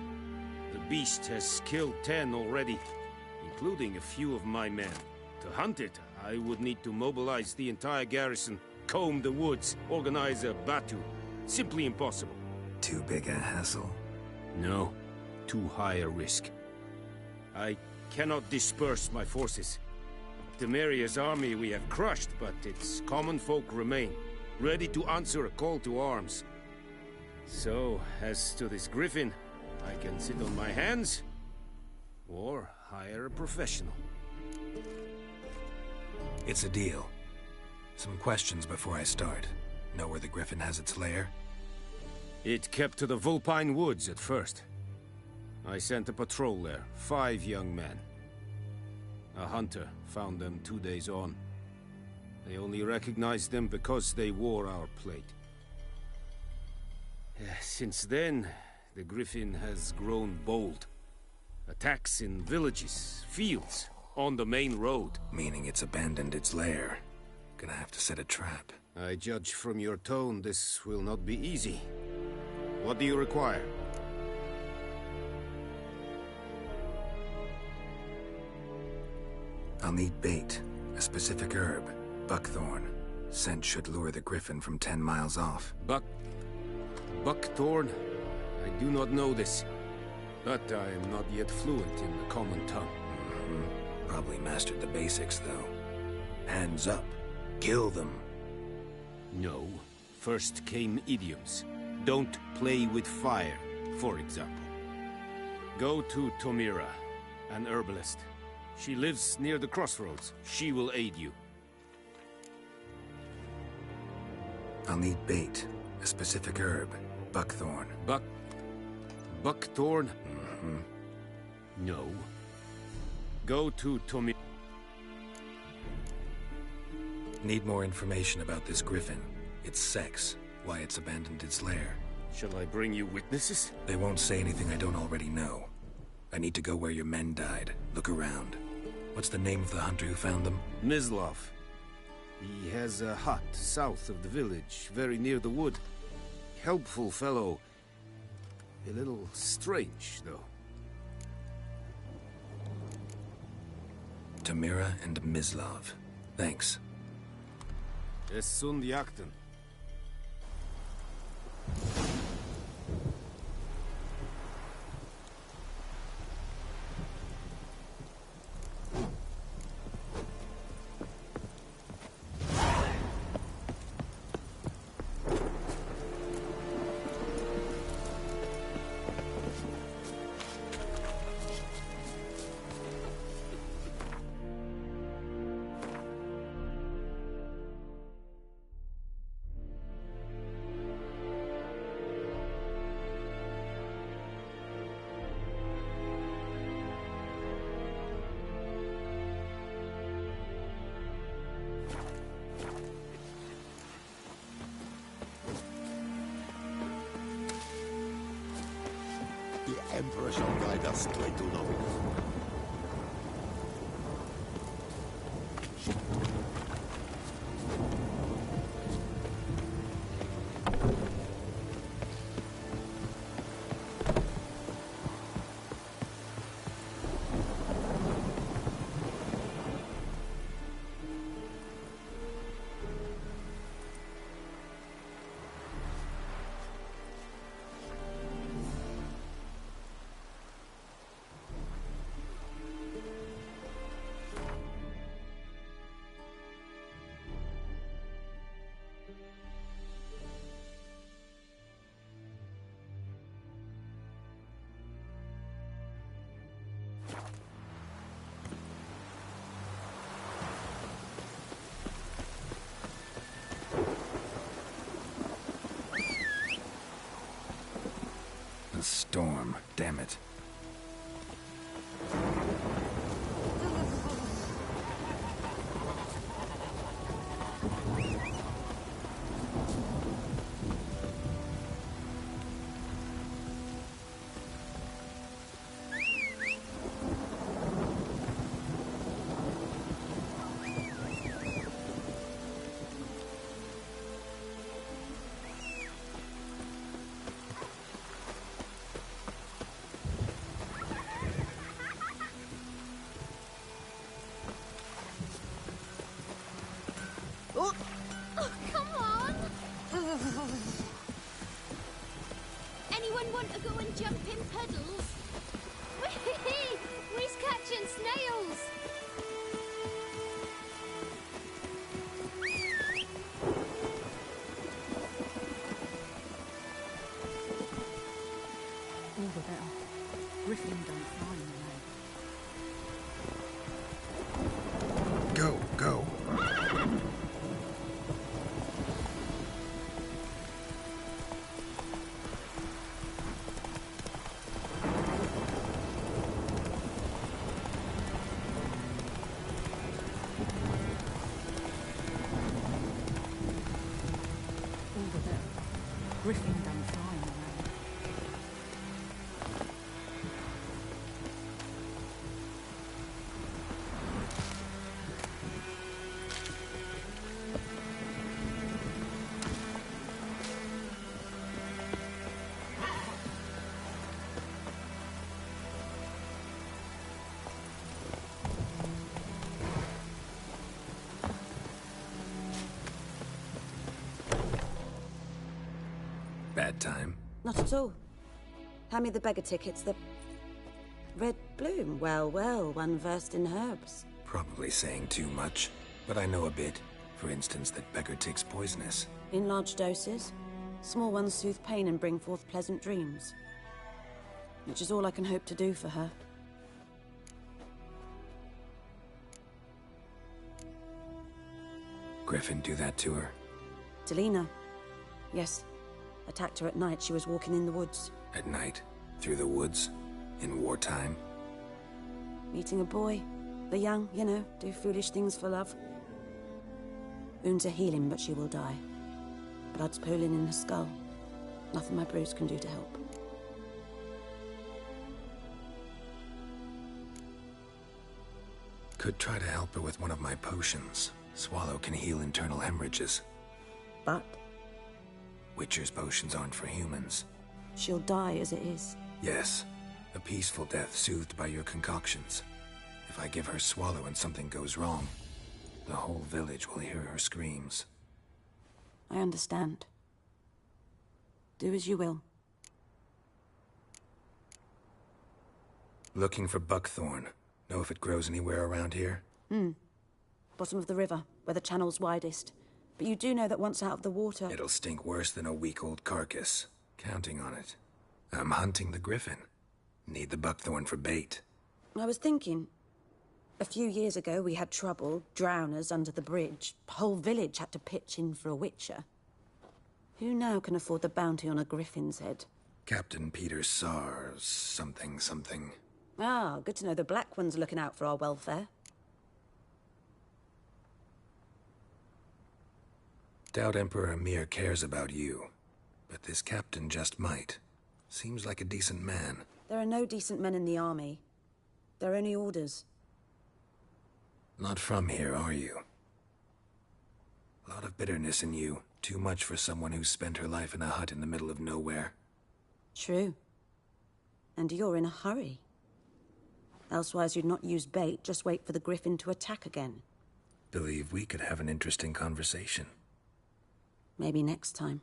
Speaker 17: The beast has killed 10 already, including a few of my men. To hunt it, I would need to mobilize the entire garrison, comb the woods, organize a batu. Simply impossible.
Speaker 2: Too big a hassle?
Speaker 17: No, too high a risk. I cannot disperse my forces. Temeria's army we have crushed, but its common folk remain, ready to answer a call to arms. So, as to this griffin, I can sit on my hands, or hire a professional.
Speaker 2: It's a deal. Some questions before I start. Know where the griffin has its lair?
Speaker 17: It kept to the Vulpine Woods at first. I sent a patrol there, 5 young men. A hunter found them 2 days on. They only recognized them because they wore our plate. Since then, the griffin has grown bold. Attacks in villages, fields, on the main road.
Speaker 2: Meaning it's abandoned its lair. Gonna have to set a trap.
Speaker 17: I judge from your tone this will not be easy. What do you require?
Speaker 2: I'll need bait, a specific herb, buckthorn. Scent should lure the griffin from 10 miles off.
Speaker 17: Buckthorn? I do not know this, but I am not yet fluent in the common tongue.
Speaker 2: Probably mastered the basics, though. Hands up. Kill them.
Speaker 17: No. First came idioms. Don't play with fire, for example. Go to Tomira, an herbalist. She lives near the crossroads. She will aid you.
Speaker 2: I'll need bait, a specific herb, buckthorn.
Speaker 17: Buckthorn? No. Go to Tomira.
Speaker 2: Need more information about this griffin. Its sex, why it's abandoned its lair.
Speaker 17: Shall I bring you witnesses?
Speaker 2: They won't say anything I don't already know. I need to go where your men died. Look around. What's the name of the hunter who found them?
Speaker 17: Mislav. He has a hut south of the village, very near the wood. Helpful fellow. A little strange, though.
Speaker 2: Tamira and Mislav. Thanks.
Speaker 17: Es sunt jakten.
Speaker 15: The Emperor shall guide us to Iduna.
Speaker 2: A storm, damn it.
Speaker 5: jumping puddles. Whee! We's catching snails.
Speaker 18: All the better. Griffin don't fly in the rain.
Speaker 2: Go, go.
Speaker 18: All the better. Griffin don't fly in the rain.
Speaker 2: Bad time?
Speaker 19: Not at all. Hand me the beggar tickets, the... Red bloom. Well, well, one versed in herbs.
Speaker 2: Probably saying too much, but I know a bit. For instance, that beggar tick's poisonous.
Speaker 19: In large doses. Small ones soothe pain and bring forth pleasant dreams. Which is all I can hope to do for her.
Speaker 2: Griffin do that to her?
Speaker 19: Delina. Yes. Attacked her at night. She was walking in the woods.
Speaker 2: At night? Through the woods? In wartime?
Speaker 19: Meeting a boy. The young, you know, do foolish things for love. Wounds are healing, but she will die. Blood's pooling in her skull. Nothing my brews can do to help.
Speaker 2: Could try to help her with one of my potions. Swallow can heal internal hemorrhages.
Speaker 19: But?
Speaker 2: Witcher's potions aren't for humans.
Speaker 19: She'll die as it is.
Speaker 2: Yes. A peaceful death soothed by your concoctions. If I give her Swallow and something goes wrong, the whole village will hear her screams.
Speaker 19: I understand. Do as you will.
Speaker 2: Looking for buckthorn. Know if it grows anywhere around here?
Speaker 19: Bottom of the river, where the channel's widest. But you do know that once out of the water...
Speaker 2: It'll stink worse than a week-old carcass. Counting on it. I'm hunting the griffin. Need the buckthorn for bait.
Speaker 19: I was thinking... A few years ago, we had trouble, drowners under the bridge. Whole village had to pitch in for a witcher. Who now can afford the bounty on a griffin's head?
Speaker 2: Captain Peter Sars, something.
Speaker 19: Ah, good to know the Black One's looking out for our welfare.
Speaker 2: Doubt Emperor Emir cares about you, but this captain just might. Seems like a decent man.
Speaker 19: There are no decent men in the army. They're only orders.
Speaker 2: Not from here, are you? A lot of bitterness in you. Too much for someone who spent her life in a hut in the middle of nowhere.
Speaker 19: True. And you're in a hurry. Elsewise you'd not use bait, just wait for the griffin to attack again.
Speaker 2: Believe we could have an interesting conversation.
Speaker 19: Maybe next time.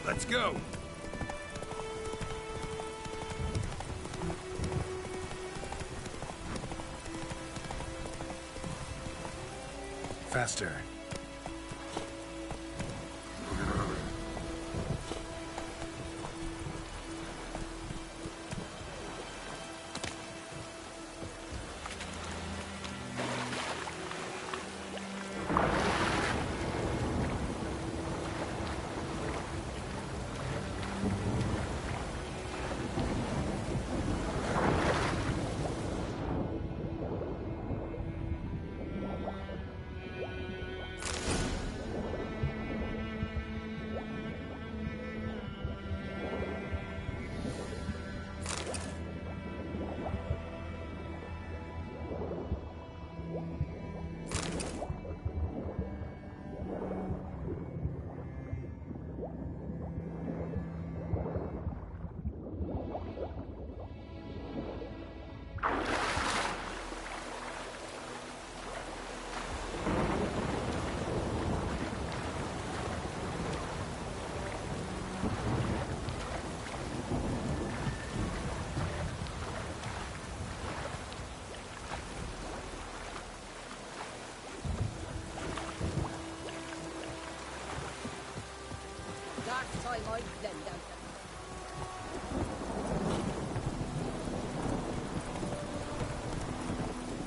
Speaker 2: Let's go! Faster.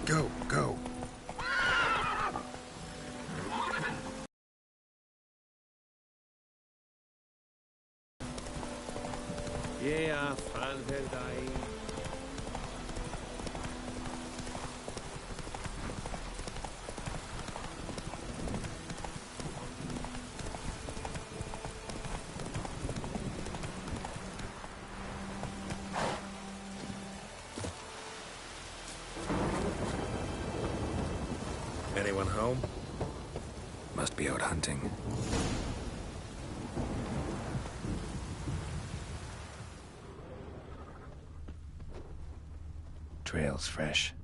Speaker 2: Go, go.
Speaker 17: Yeah, Falverdai.
Speaker 2: Anyone home? Must be out hunting. Trail's fresh.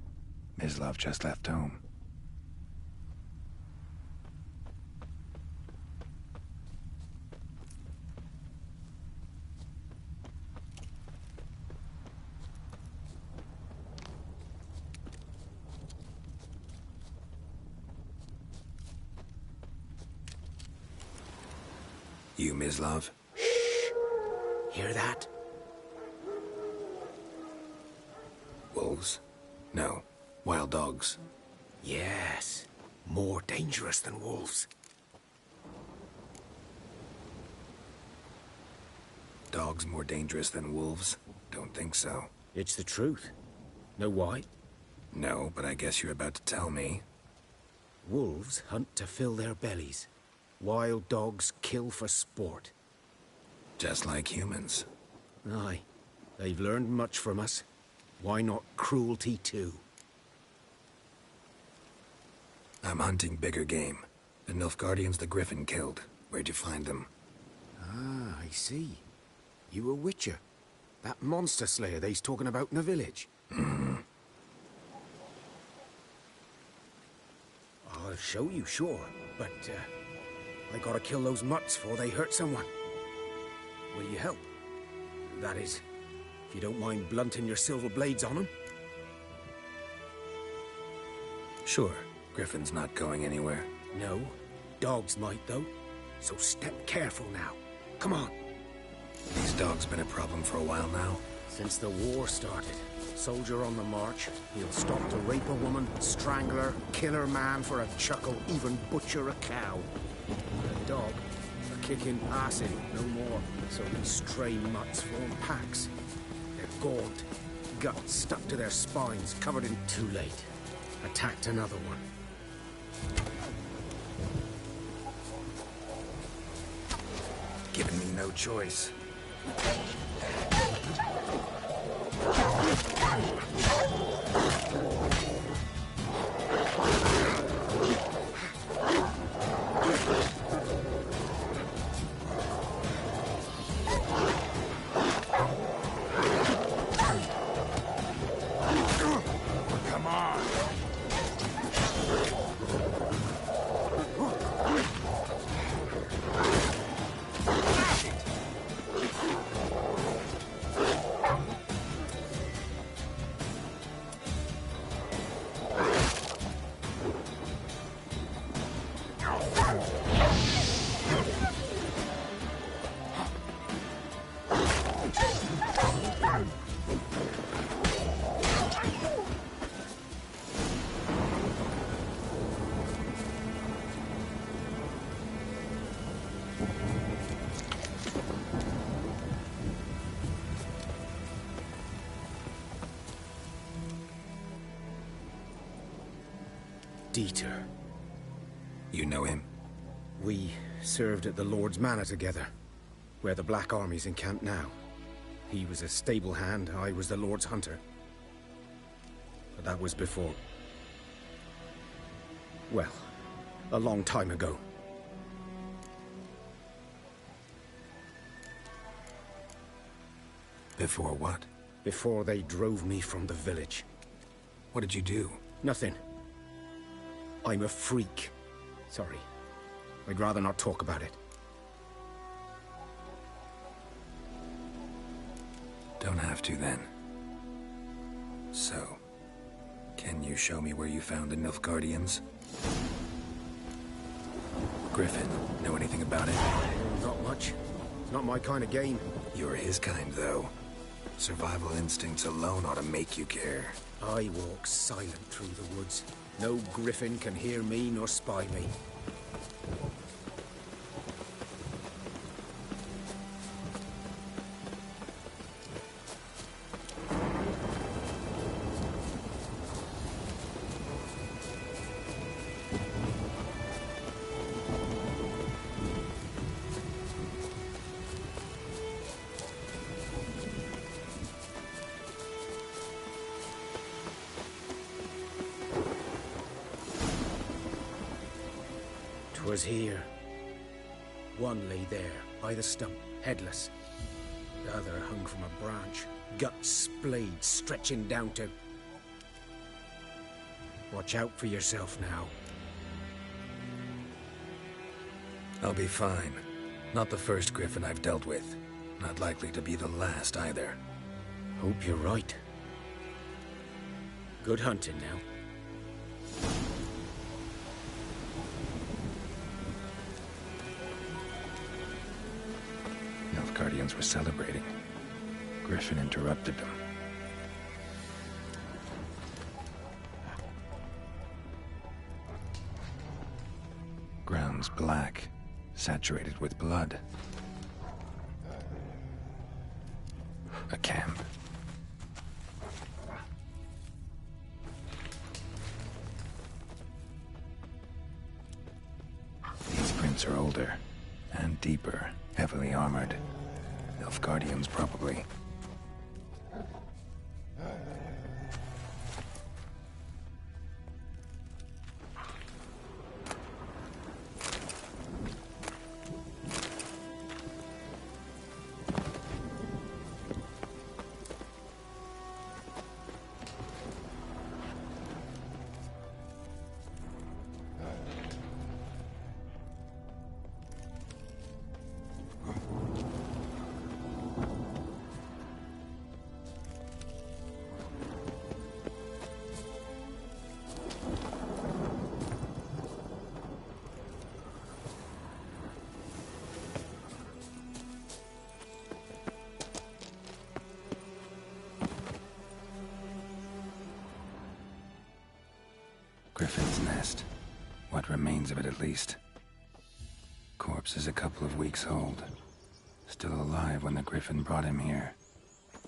Speaker 2: Mislav just left home. You, Mislav?
Speaker 14: Hear that?
Speaker 2: Wolves? No. Wild dogs.
Speaker 14: Yes. More dangerous than wolves.
Speaker 2: Dogs more dangerous than wolves? Don't think so.
Speaker 17: It's the truth. Know why?
Speaker 2: No, but I guess you're about to tell me.
Speaker 17: Wolves hunt to fill their bellies. Wild dogs kill for sport.
Speaker 2: Just like humans.
Speaker 17: Aye. They've learned much from us. Why not cruelty too?
Speaker 2: I'm hunting bigger game. The Nilfgaardians the Griffin killed. Where'd you find them?
Speaker 17: Ah, I see. You a witcher. That monster slayer they's talking about in the village.
Speaker 2: Mm-hmm.
Speaker 17: I'll show you, sure. But, I gotta kill those mutts before they hurt someone. Will you help? That is, if you don't mind blunting your silver blades on them.
Speaker 2: Sure. Griffin's not going anywhere.
Speaker 17: No. Dogs might, though. So step careful now. Come on.
Speaker 2: These dogs been a problem for a while now?
Speaker 17: Since the war started. Soldier on the march. He'll stop to rape a woman, strangle her, kill her man for a chuckle, even butcher a cow. A dog, a kicking ass in, no more. So these stray mutts form packs. They're gaunt, guts stuck to their spines, covered in... Too late. Attacked another one.
Speaker 2: Giving me no choice.
Speaker 9: Come on.
Speaker 17: Dieter.
Speaker 2: You know him?
Speaker 17: We served at the Lord's Manor together, where the Black Army's encamped now. He was a stable hand, I was the Lord's hunter. But that was before... well, a long time ago.
Speaker 2: Before what?
Speaker 17: Before they drove me from the village.
Speaker 2: What did you do?
Speaker 17: Nothing. I'm a freak. Sorry. I'd rather not talk about it.
Speaker 2: Don't have to, then. So, can you show me where you found the Nilfgaardians? Griffin, know anything about it?
Speaker 17: Not much. It's not my kind of game.
Speaker 2: You're his kind, though. Survival instincts alone ought to make you care.
Speaker 17: I walk silent through the woods. No griffin can hear me nor spy me. 'Twas here. One lay there, by the stump, headless. The other hung from a branch, guts splayed, stretching down to... Watch out for yourself now.
Speaker 2: I'll be fine. Not the first griffin I've dealt with. Not likely to be the last, either.
Speaker 17: Hope you're right. Good hunting now.
Speaker 2: Nilfgaardians were celebrating. Griffin interrupted them. Ground's black, saturated with blood. A camp. These prints are older and deeper, heavily armored. Nilfgaardians, probably. Griffin's nest. What remains of it, at least. Corpse is a couple of weeks old. Still alive when the griffin brought him here.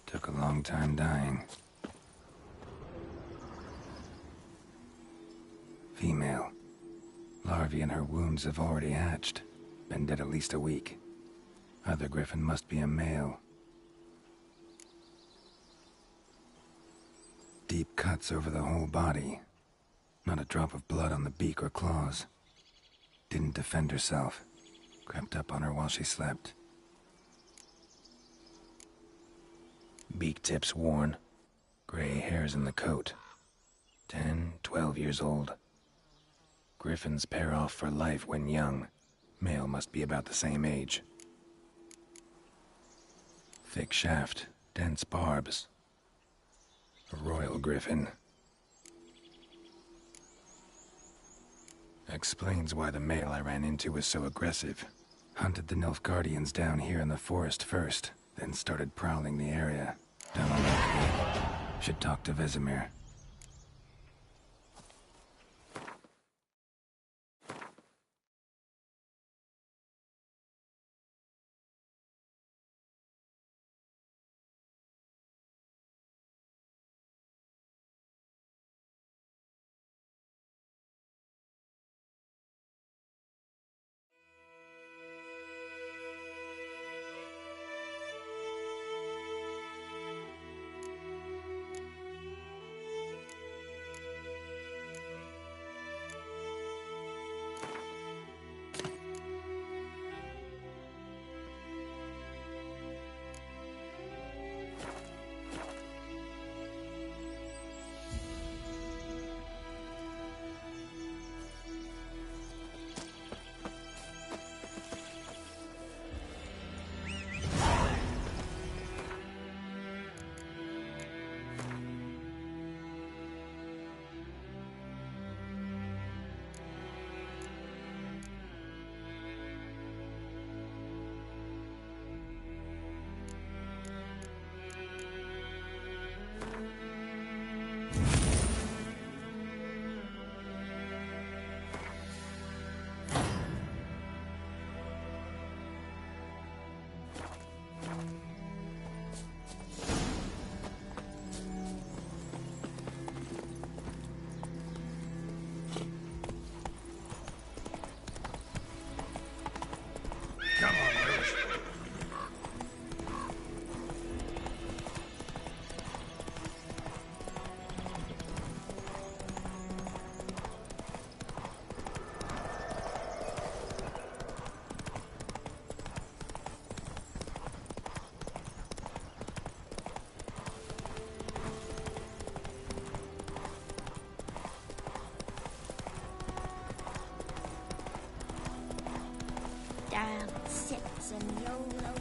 Speaker 2: Took a long time dying. Female. Larvae in her wounds have already hatched. Been dead at least a week. Other griffin must be a male. Deep cuts over the whole body. Not a drop of blood on the beak or claws. Didn't defend herself. Crept up on her while she slept. Beak tips worn. Gray hairs in the coat. 10, 12 years old. Griffins pair off for life when young. Male must be about the same age. Thick shaft, dense barbs. A royal griffin. Explains why the male I ran into was so aggressive. Hunted the Nilfgaardians down here in the forest first, then started prowling the area. Don't know. Should talk to Vesemir.
Speaker 5: Down, sits and YOLO.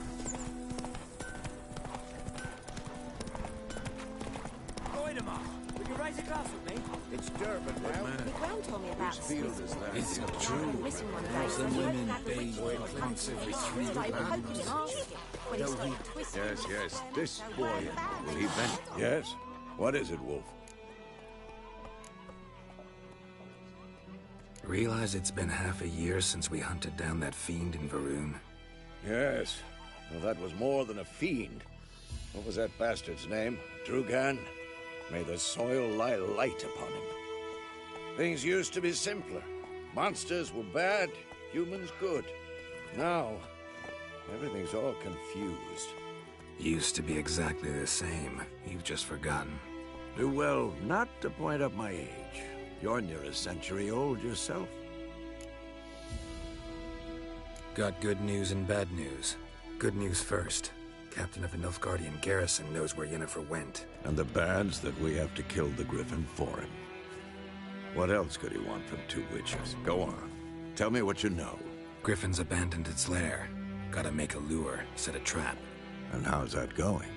Speaker 6: Goidemar, would you raise a glass with me?
Speaker 4: It's Durban now.
Speaker 3: The ground told me about
Speaker 4: Whose field is that?
Speaker 3: It's
Speaker 4: true.
Speaker 3: missing one day.
Speaker 4: How's the
Speaker 3: So he
Speaker 4: women
Speaker 3: had the
Speaker 4: bathe
Speaker 3: witch
Speaker 4: with cleanse every
Speaker 3: He
Speaker 4: 3
Speaker 3: started
Speaker 4: months?
Speaker 3: poking and asking. When he started twisting.
Speaker 4: Yes. This boy. Will he bend? Yes. What is it, Wolf?
Speaker 2: Realize it's been half a year since we hunted down that fiend in Varun?
Speaker 4: Yes. Well, that was more than a fiend. What was that bastard's name? Drugan? May the soil lie light upon him. Things used to be simpler. Monsters were bad, humans good. Now, everything's all confused.
Speaker 2: Used to be exactly the same. You've just forgotten.
Speaker 4: Do well not to point up my age. You're near a century old yourself.
Speaker 2: Got good news and bad news. Good news first. Captain of the Nilfgaardian garrison knows where Yennefer went.
Speaker 4: And the bad's that we have to kill the Griffin for him. What else could he want from 2 witches? Go on. Tell me what you know.
Speaker 2: Griffin's abandoned its lair. Gotta make a lure, set a trap.
Speaker 4: And how's that going?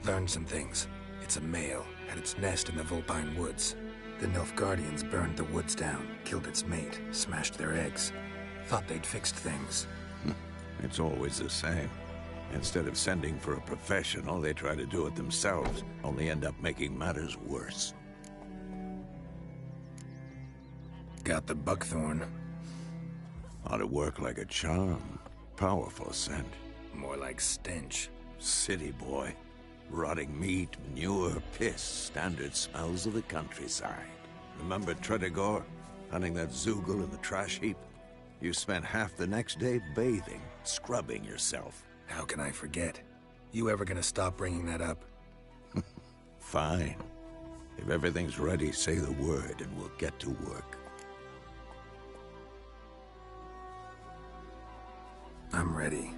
Speaker 2: Learned some things. It's a male, had its nest in the Vulpine Woods. The Nilfgaardians burned the woods down, killed its mate, smashed their eggs. Thought they'd fixed things.
Speaker 4: It's always the same. Instead of sending for a professional, they try to do it themselves, only end up making matters worse.
Speaker 2: Got the buckthorn.
Speaker 4: Ought to work like a charm. Powerful scent.
Speaker 2: More like stench.
Speaker 4: City boy. Rotting meat, manure, piss, standard smells of the countryside. Remember Tredegor? Hunting that Zoogle in the trash heap? You spent half the next day bathing, scrubbing yourself.
Speaker 2: How can I forget? You ever gonna stop bringing that up?
Speaker 4: Fine. If everything's ready, say the word and we'll get to work.
Speaker 2: I'm ready.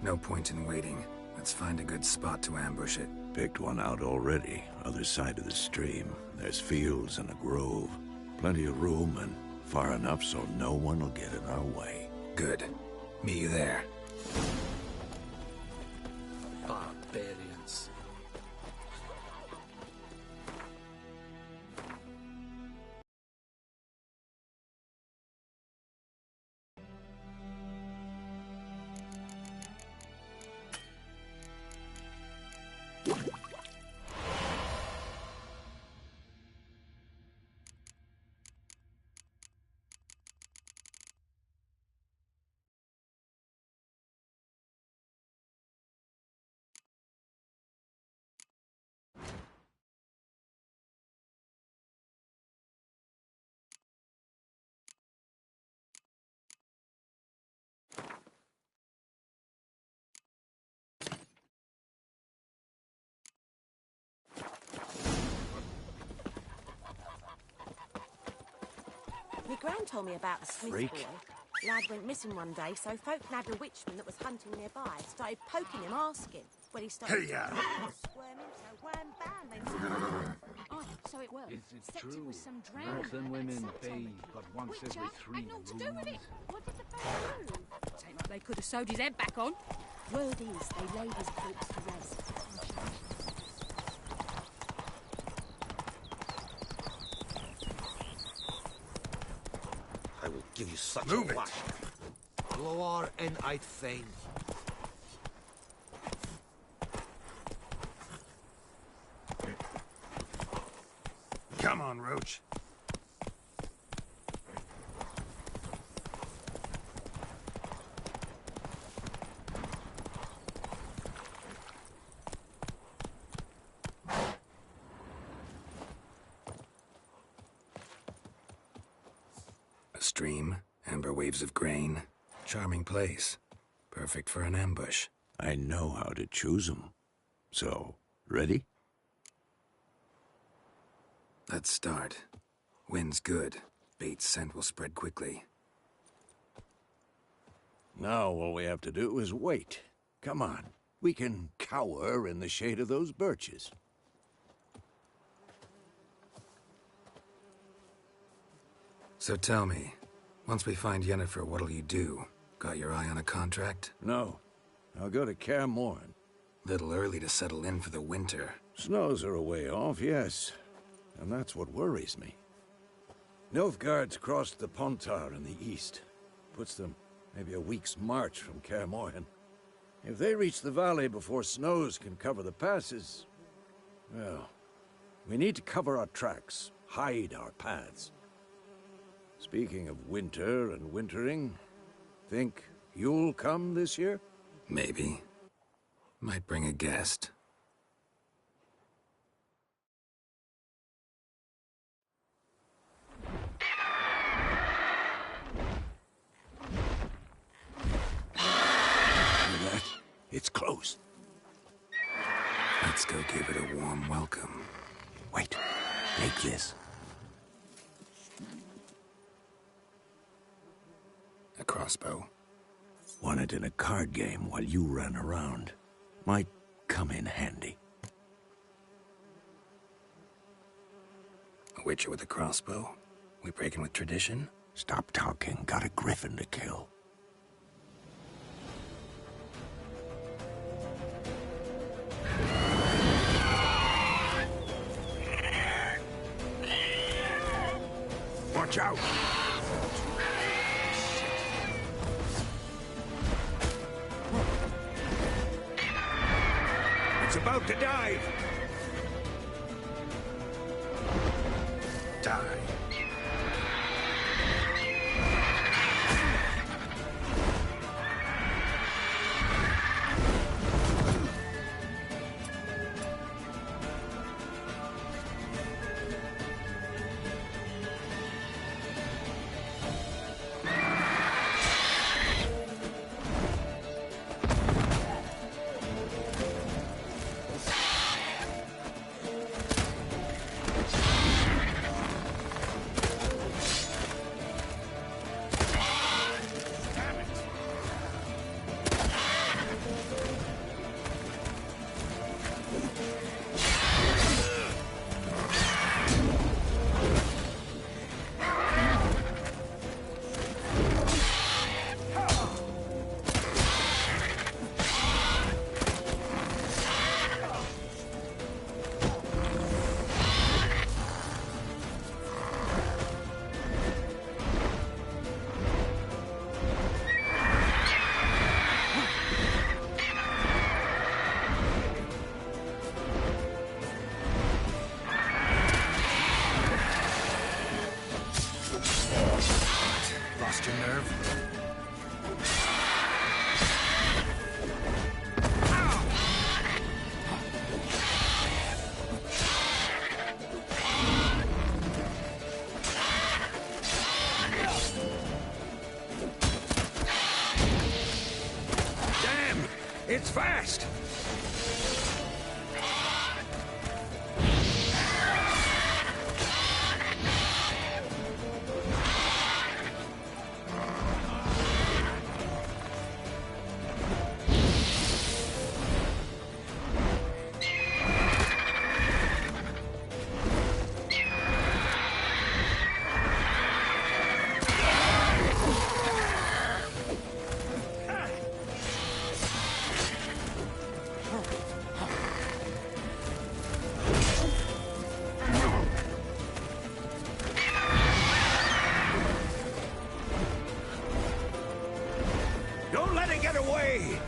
Speaker 2: No point in waiting. Let's find a good spot to ambush it.
Speaker 4: Picked one out already, other side of the stream. There's fields and a grove. Plenty of room and far enough so no one will get in our way.
Speaker 2: Good. Meet you there.
Speaker 12: Barbarians.
Speaker 19: My gran told me about the Smith
Speaker 4: Freak.
Speaker 19: boy. Lad went missing one day, so folk nabbed a witchman that was hunting nearby. Started poking him, asking. Well, he started squirming, so wham, bam, they
Speaker 5: Oh, so it worked.
Speaker 20: Is it
Speaker 5: Except
Speaker 20: true?
Speaker 5: it was some drowned
Speaker 20: Most
Speaker 5: man
Speaker 20: women
Speaker 5: that had
Speaker 20: bathe
Speaker 5: something.
Speaker 20: but once
Speaker 5: Witcher
Speaker 20: every 3
Speaker 5: had naught to do with it.
Speaker 20: moons.
Speaker 5: What did the fellow do? Seemed like they could have sewed his head back on. Word is, they laid his corpse to rest.
Speaker 15: I will give you such
Speaker 9: Move
Speaker 15: a
Speaker 9: it.
Speaker 15: whack.
Speaker 9: Lower and I'd faint.
Speaker 2: Come on, Roach. A stream, amber waves of grain. Charming place. Perfect for an ambush.
Speaker 4: I know how to choose 'em. So, ready?
Speaker 2: Let's start. Wind's good. Bait's scent will spread quickly.
Speaker 4: Now all we have to do is wait. Come on. We can cower in the shade of those birches.
Speaker 2: So tell me, once we find Yennefer, what'll you do? Got your eye on a contract?
Speaker 4: No. I'll go to Kaer Morhen.
Speaker 2: Little early to settle in for the winter.
Speaker 4: Snows are a way off, yes. And that's what worries me. Nilfgaard's crossed the Pontar in the east. Puts them maybe a week's march from Kaer Morhen. If they reach the valley before snows can cover the passes, well, we need to cover our tracks, hide our paths. Speaking of winter and wintering, think you'll come this year?
Speaker 2: Maybe. Might bring a guest.
Speaker 4: It's close.
Speaker 2: Let's go give it a warm welcome.
Speaker 4: Wait, take this.
Speaker 2: A crossbow.
Speaker 4: Won it in a card game while you ran around. Might come in handy.
Speaker 2: A witcher with a crossbow? We breaking with tradition?
Speaker 4: Stop talking. Got a griffin to kill. Watch out! It's about to dive!
Speaker 2: Die. Lost your nerve?
Speaker 4: Damn! It's fast!
Speaker 1: Get away!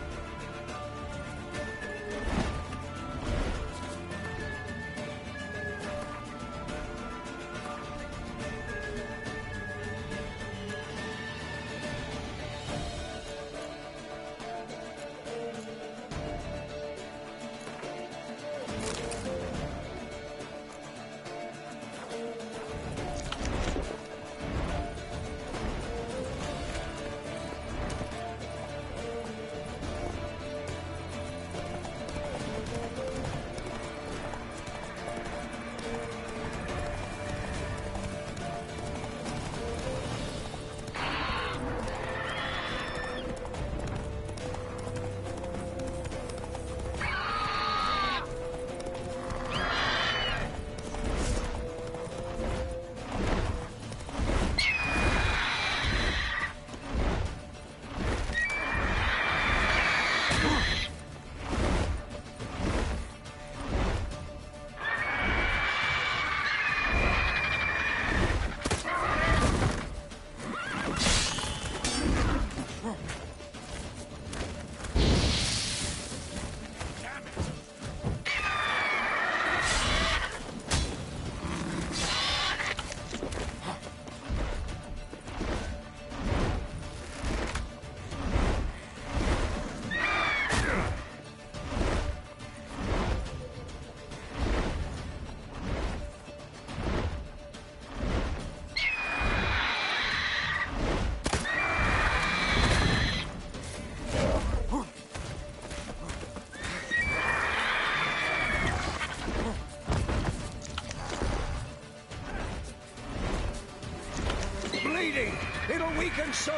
Speaker 1: Bleeding! It'll weaken soon!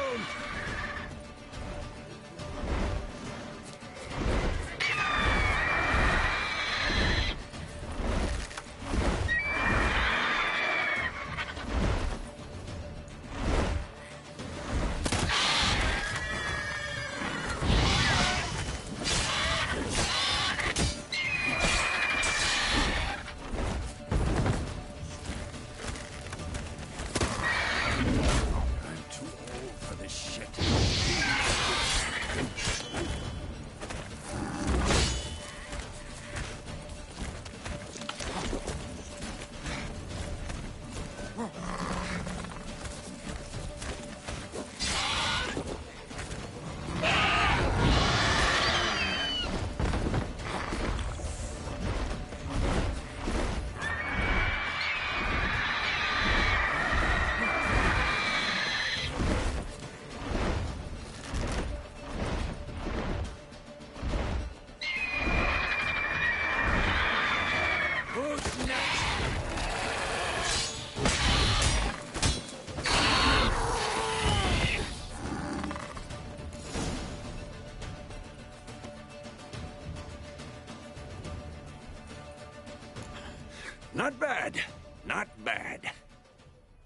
Speaker 4: Not bad. Not bad.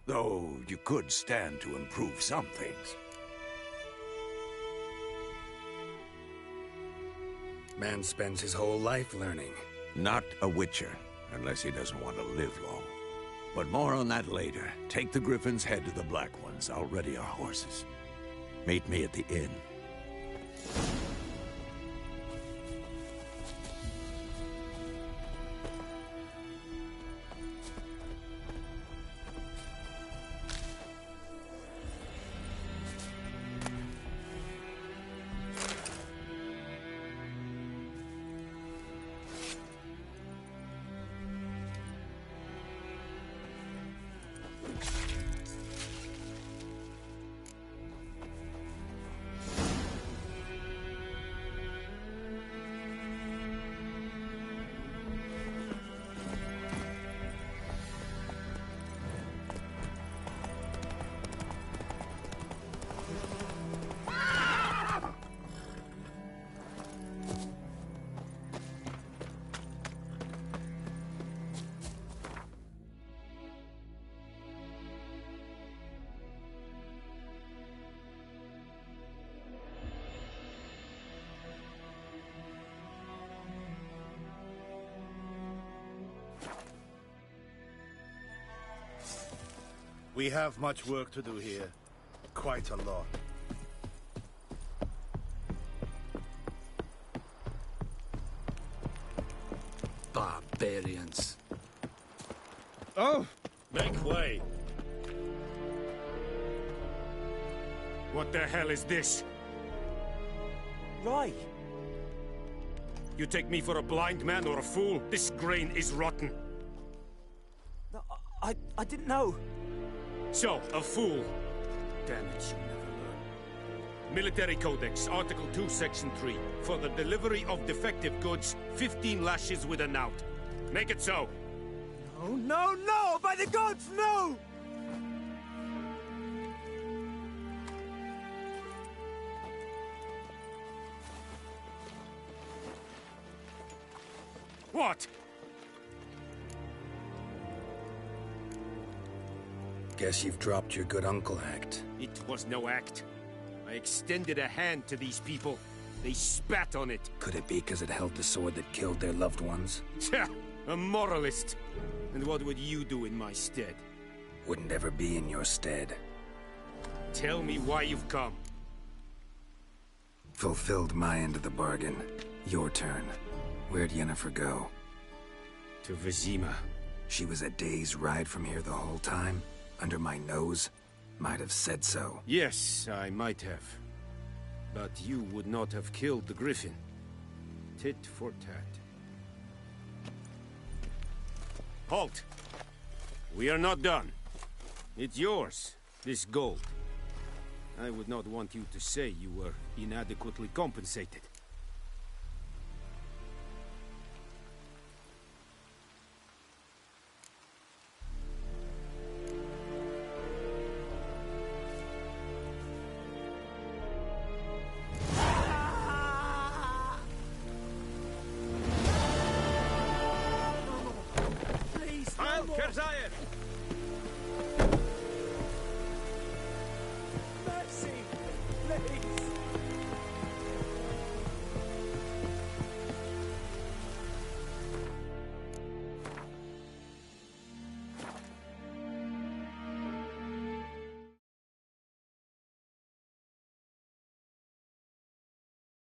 Speaker 4: Though you could stand to improve some things.
Speaker 2: Man spends his whole life learning.
Speaker 4: Not a witcher, unless he doesn't want to live long. But more on that later. Take the Griffin's head to the Black Ones. I'll ready our horses. Meet me at the inn.
Speaker 8: We have much work to do here. Quite a lot.
Speaker 2: barbarians.
Speaker 17: Oh!
Speaker 16: Make way.
Speaker 17: What the hell is this?
Speaker 6: Right.
Speaker 17: You take me for a blind man or a fool? This grain is rotten.
Speaker 6: No, I didn't know.
Speaker 17: So, a fool. Damn it, you never learn. Military Codex, Article 2, Section 3. For the delivery of defective goods, 15 lashes with a knout. Make it so.
Speaker 6: No, no, no! By the gods, no!
Speaker 17: What?
Speaker 2: Guess you've dropped your good uncle act.
Speaker 17: It was no act. I extended a hand to these people. They spat on it.
Speaker 2: Could it be because it held the sword that killed their loved ones?
Speaker 17: Tja, a moralist. And what would you do in my stead?
Speaker 2: Wouldn't ever be in your stead.
Speaker 17: Tell me why you've come.
Speaker 2: Fulfilled my end of the bargain. Your turn. Where'd Yennefer go?
Speaker 17: To Vizima.
Speaker 2: She was a day's ride from here the whole time? Under my nose? Might have said so.
Speaker 17: Yes, I might have. But you would not have killed the griffin. Tit for tat. Halt! We are not done. It's yours, this gold. I would not want you to say you were inadequately compensated.
Speaker 6: Please,
Speaker 17: Heil
Speaker 6: no more.
Speaker 17: Kerzayen!